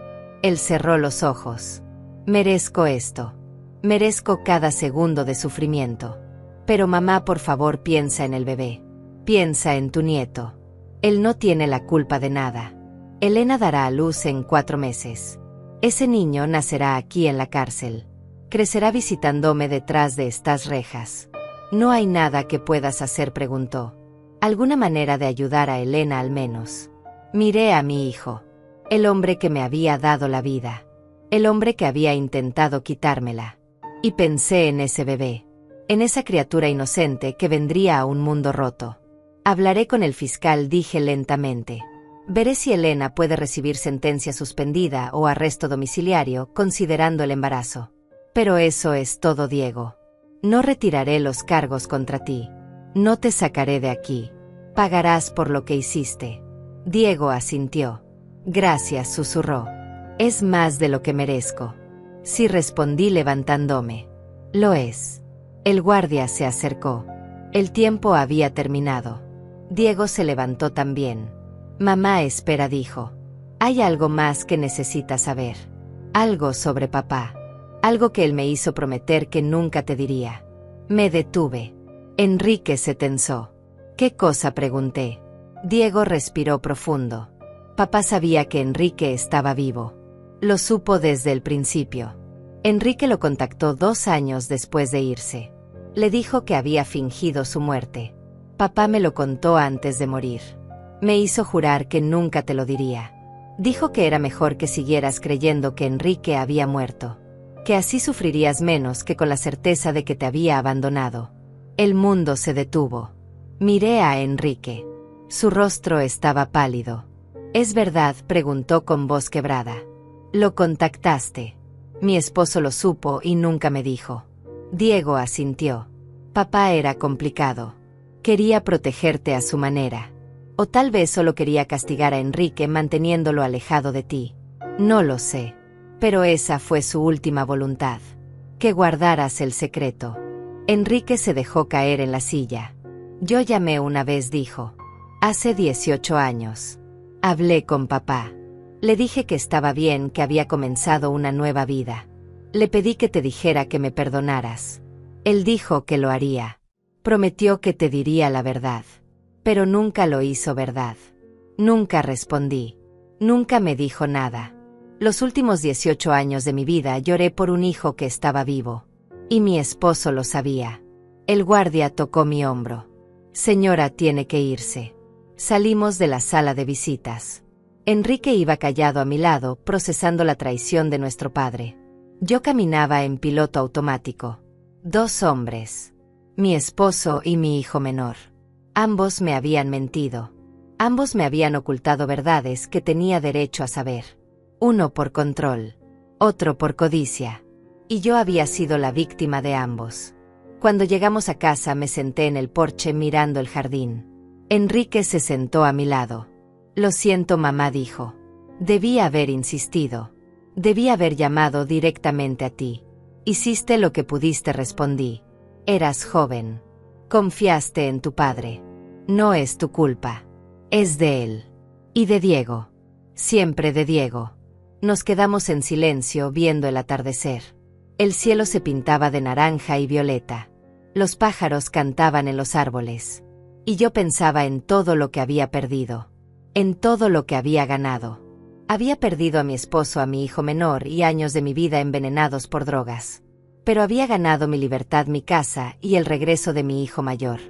Él cerró los ojos. Merezco esto. Merezco cada segundo de sufrimiento. Pero mamá, por favor, piensa en el bebé. Piensa en tu nieto. Él no tiene la culpa de nada. Elena dará a luz en 4 meses. Ese niño nacerá aquí en la cárcel. Crecerá visitándome detrás de estas rejas. ¿No hay nada que puedas hacer?, preguntó. ¿Alguna manera de ayudar a Elena al menos? Miré a mi hijo. El hombre que me había dado la vida. El hombre que había intentado quitármela. Y pensé en ese bebé. En esa criatura inocente que vendría a un mundo roto. Hablaré con el fiscal, dije lentamente. Veré si Elena puede recibir sentencia suspendida o arresto domiciliario, considerando el embarazo. Pero eso es todo, Diego. No retiraré los cargos contra ti. No te sacaré de aquí. Pagarás por lo que hiciste. Diego asintió. Gracias, susurró. Es más de lo que merezco. Sí, respondí levantándome. Lo es. El guardia se acercó. El tiempo había terminado. Diego se levantó también. Mamá espera, dijo. Hay algo más que necesitas saber. Algo sobre papá. Algo que él me hizo prometer que nunca te diría. Me detuve. Enrique se tensó. ¿Qué cosa?, pregunté. Diego respiró profundo. Papá sabía que Enrique estaba vivo. Lo supo desde el principio. Enrique lo contactó 2 años después de irse. Le dijo que había fingido su muerte. Papá me lo contó antes de morir. Me hizo jurar que nunca te lo diría. Dijo que era mejor que siguieras creyendo que Enrique había muerto. Que así sufrirías menos que con la certeza de que te había abandonado. El mundo se detuvo. Miré a Enrique. Su rostro estaba pálido. ¿Es verdad?, preguntó con voz quebrada. Lo contactaste. Mi esposo lo supo y nunca me dijo. Diego asintió. Papá era complicado. Quería protegerte a su manera. O tal vez solo quería castigar a Enrique manteniéndolo alejado de ti. No lo sé. Pero esa fue su última voluntad. Que guardaras el secreto. Enrique se dejó caer en la silla. Yo llamé una vez, dijo. Hace 18 años. Hablé con papá. Le dije que estaba bien, que había comenzado una nueva vida. Le pedí que te dijera que me perdonaras. Él dijo que lo haría. Prometió que te diría la verdad. Pero nunca lo hizo verdad. Nunca respondí. Nunca me dijo nada. Los últimos 18 años de mi vida lloré por un hijo que estaba vivo. Y mi esposo lo sabía. El guardia tocó mi hombro. Señora, tiene que irse. Salimos de la sala de visitas. Enrique iba callado a mi lado, procesando la traición de nuestro padre. Yo caminaba en piloto automático. 2 hombres. mi esposo y mi hijo menor. Ambos me habían mentido. Ambos me habían ocultado verdades que tenía derecho a saber. Uno por control, otro por codicia. Y yo había sido la víctima de ambos. Cuando llegamos a casa me senté en el porche mirando el jardín. Enrique se sentó a mi lado. Lo siento, mamá, dijo. Debí haber insistido. Debí haber llamado directamente a ti. Hiciste lo que pudiste, respondí. Eras joven. Confiaste en tu padre. No es tu culpa. Es de él. Y de Diego. Siempre de Diego. Nos quedamos en silencio viendo el atardecer. El cielo se pintaba de naranja y violeta. Los pájaros cantaban en los árboles. Y yo pensaba en todo lo que había perdido. En todo lo que había ganado. Había perdido a mi esposo, a mi hijo menor y años de mi vida envenenados por drogas. Pero había ganado mi libertad, mi casa y el regreso de mi hijo mayor.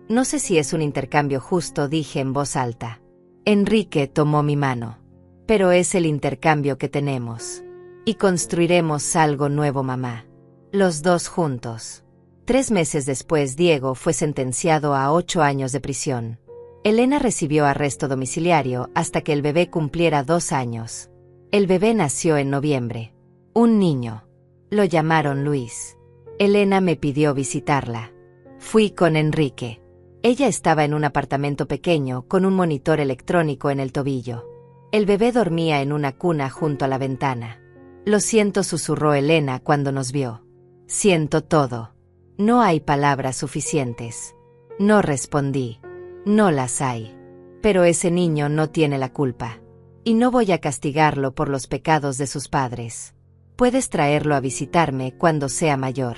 No sé si es un intercambio justo, dije en voz alta. Enrique tomó mi mano. Pero es el intercambio que tenemos. Y construiremos algo nuevo, mamá. Los dos juntos. 3 meses después, Diego fue sentenciado a 8 años de prisión. Elena recibió arresto domiciliario hasta que el bebé cumpliera 2 años. El bebé nació en noviembre. Un niño. Lo llamaron Luis. Elena me pidió visitarla. Fui con Enrique. Ella estaba en un apartamento pequeño con un monitor electrónico en el tobillo. El bebé dormía en una cuna junto a la ventana. Lo siento, susurró Elena cuando nos vio. Siento todo. No hay palabras suficientes. No, respondí. No las hay. Pero ese niño no tiene la culpa. Y no voy a castigarlo por los pecados de sus padres. Puedes traerlo a visitarme cuando sea mayor.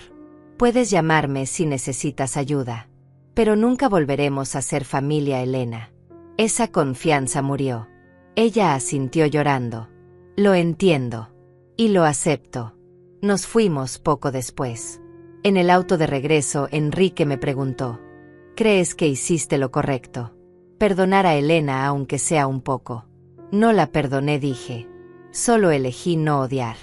Puedes llamarme si necesitas ayuda. Pero nunca volveremos a ser familia, Elena. Esa confianza murió. Ella asintió llorando. Lo entiendo. Y lo acepto. Nos fuimos poco después. En el auto de regreso, Enrique me preguntó: ¿crees que hiciste lo correcto? Perdonar a Elena aunque sea un poco. No la perdoné, dije. Solo elegí no odiar.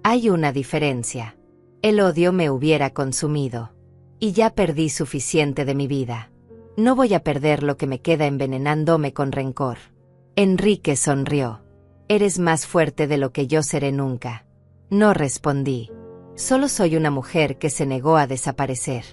Hay una diferencia. El odio me hubiera consumido. Y ya perdí suficiente de mi vida. No voy a perder lo que me queda envenenándome con rencor. Enrique sonrió. Eres más fuerte de lo que yo seré nunca. No, respondí. Solo soy una mujer que se negó a desaparecer.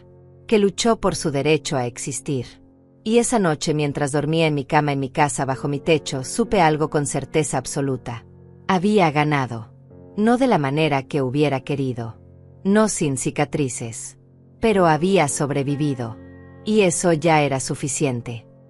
Que luchó por su derecho a existir. Y esa noche, mientras dormía en mi cama en mi casa bajo mi techo, supe algo con certeza absoluta. Había ganado. No de la manera que hubiera querido. No sin cicatrices. Pero había sobrevivido. Y eso ya era suficiente.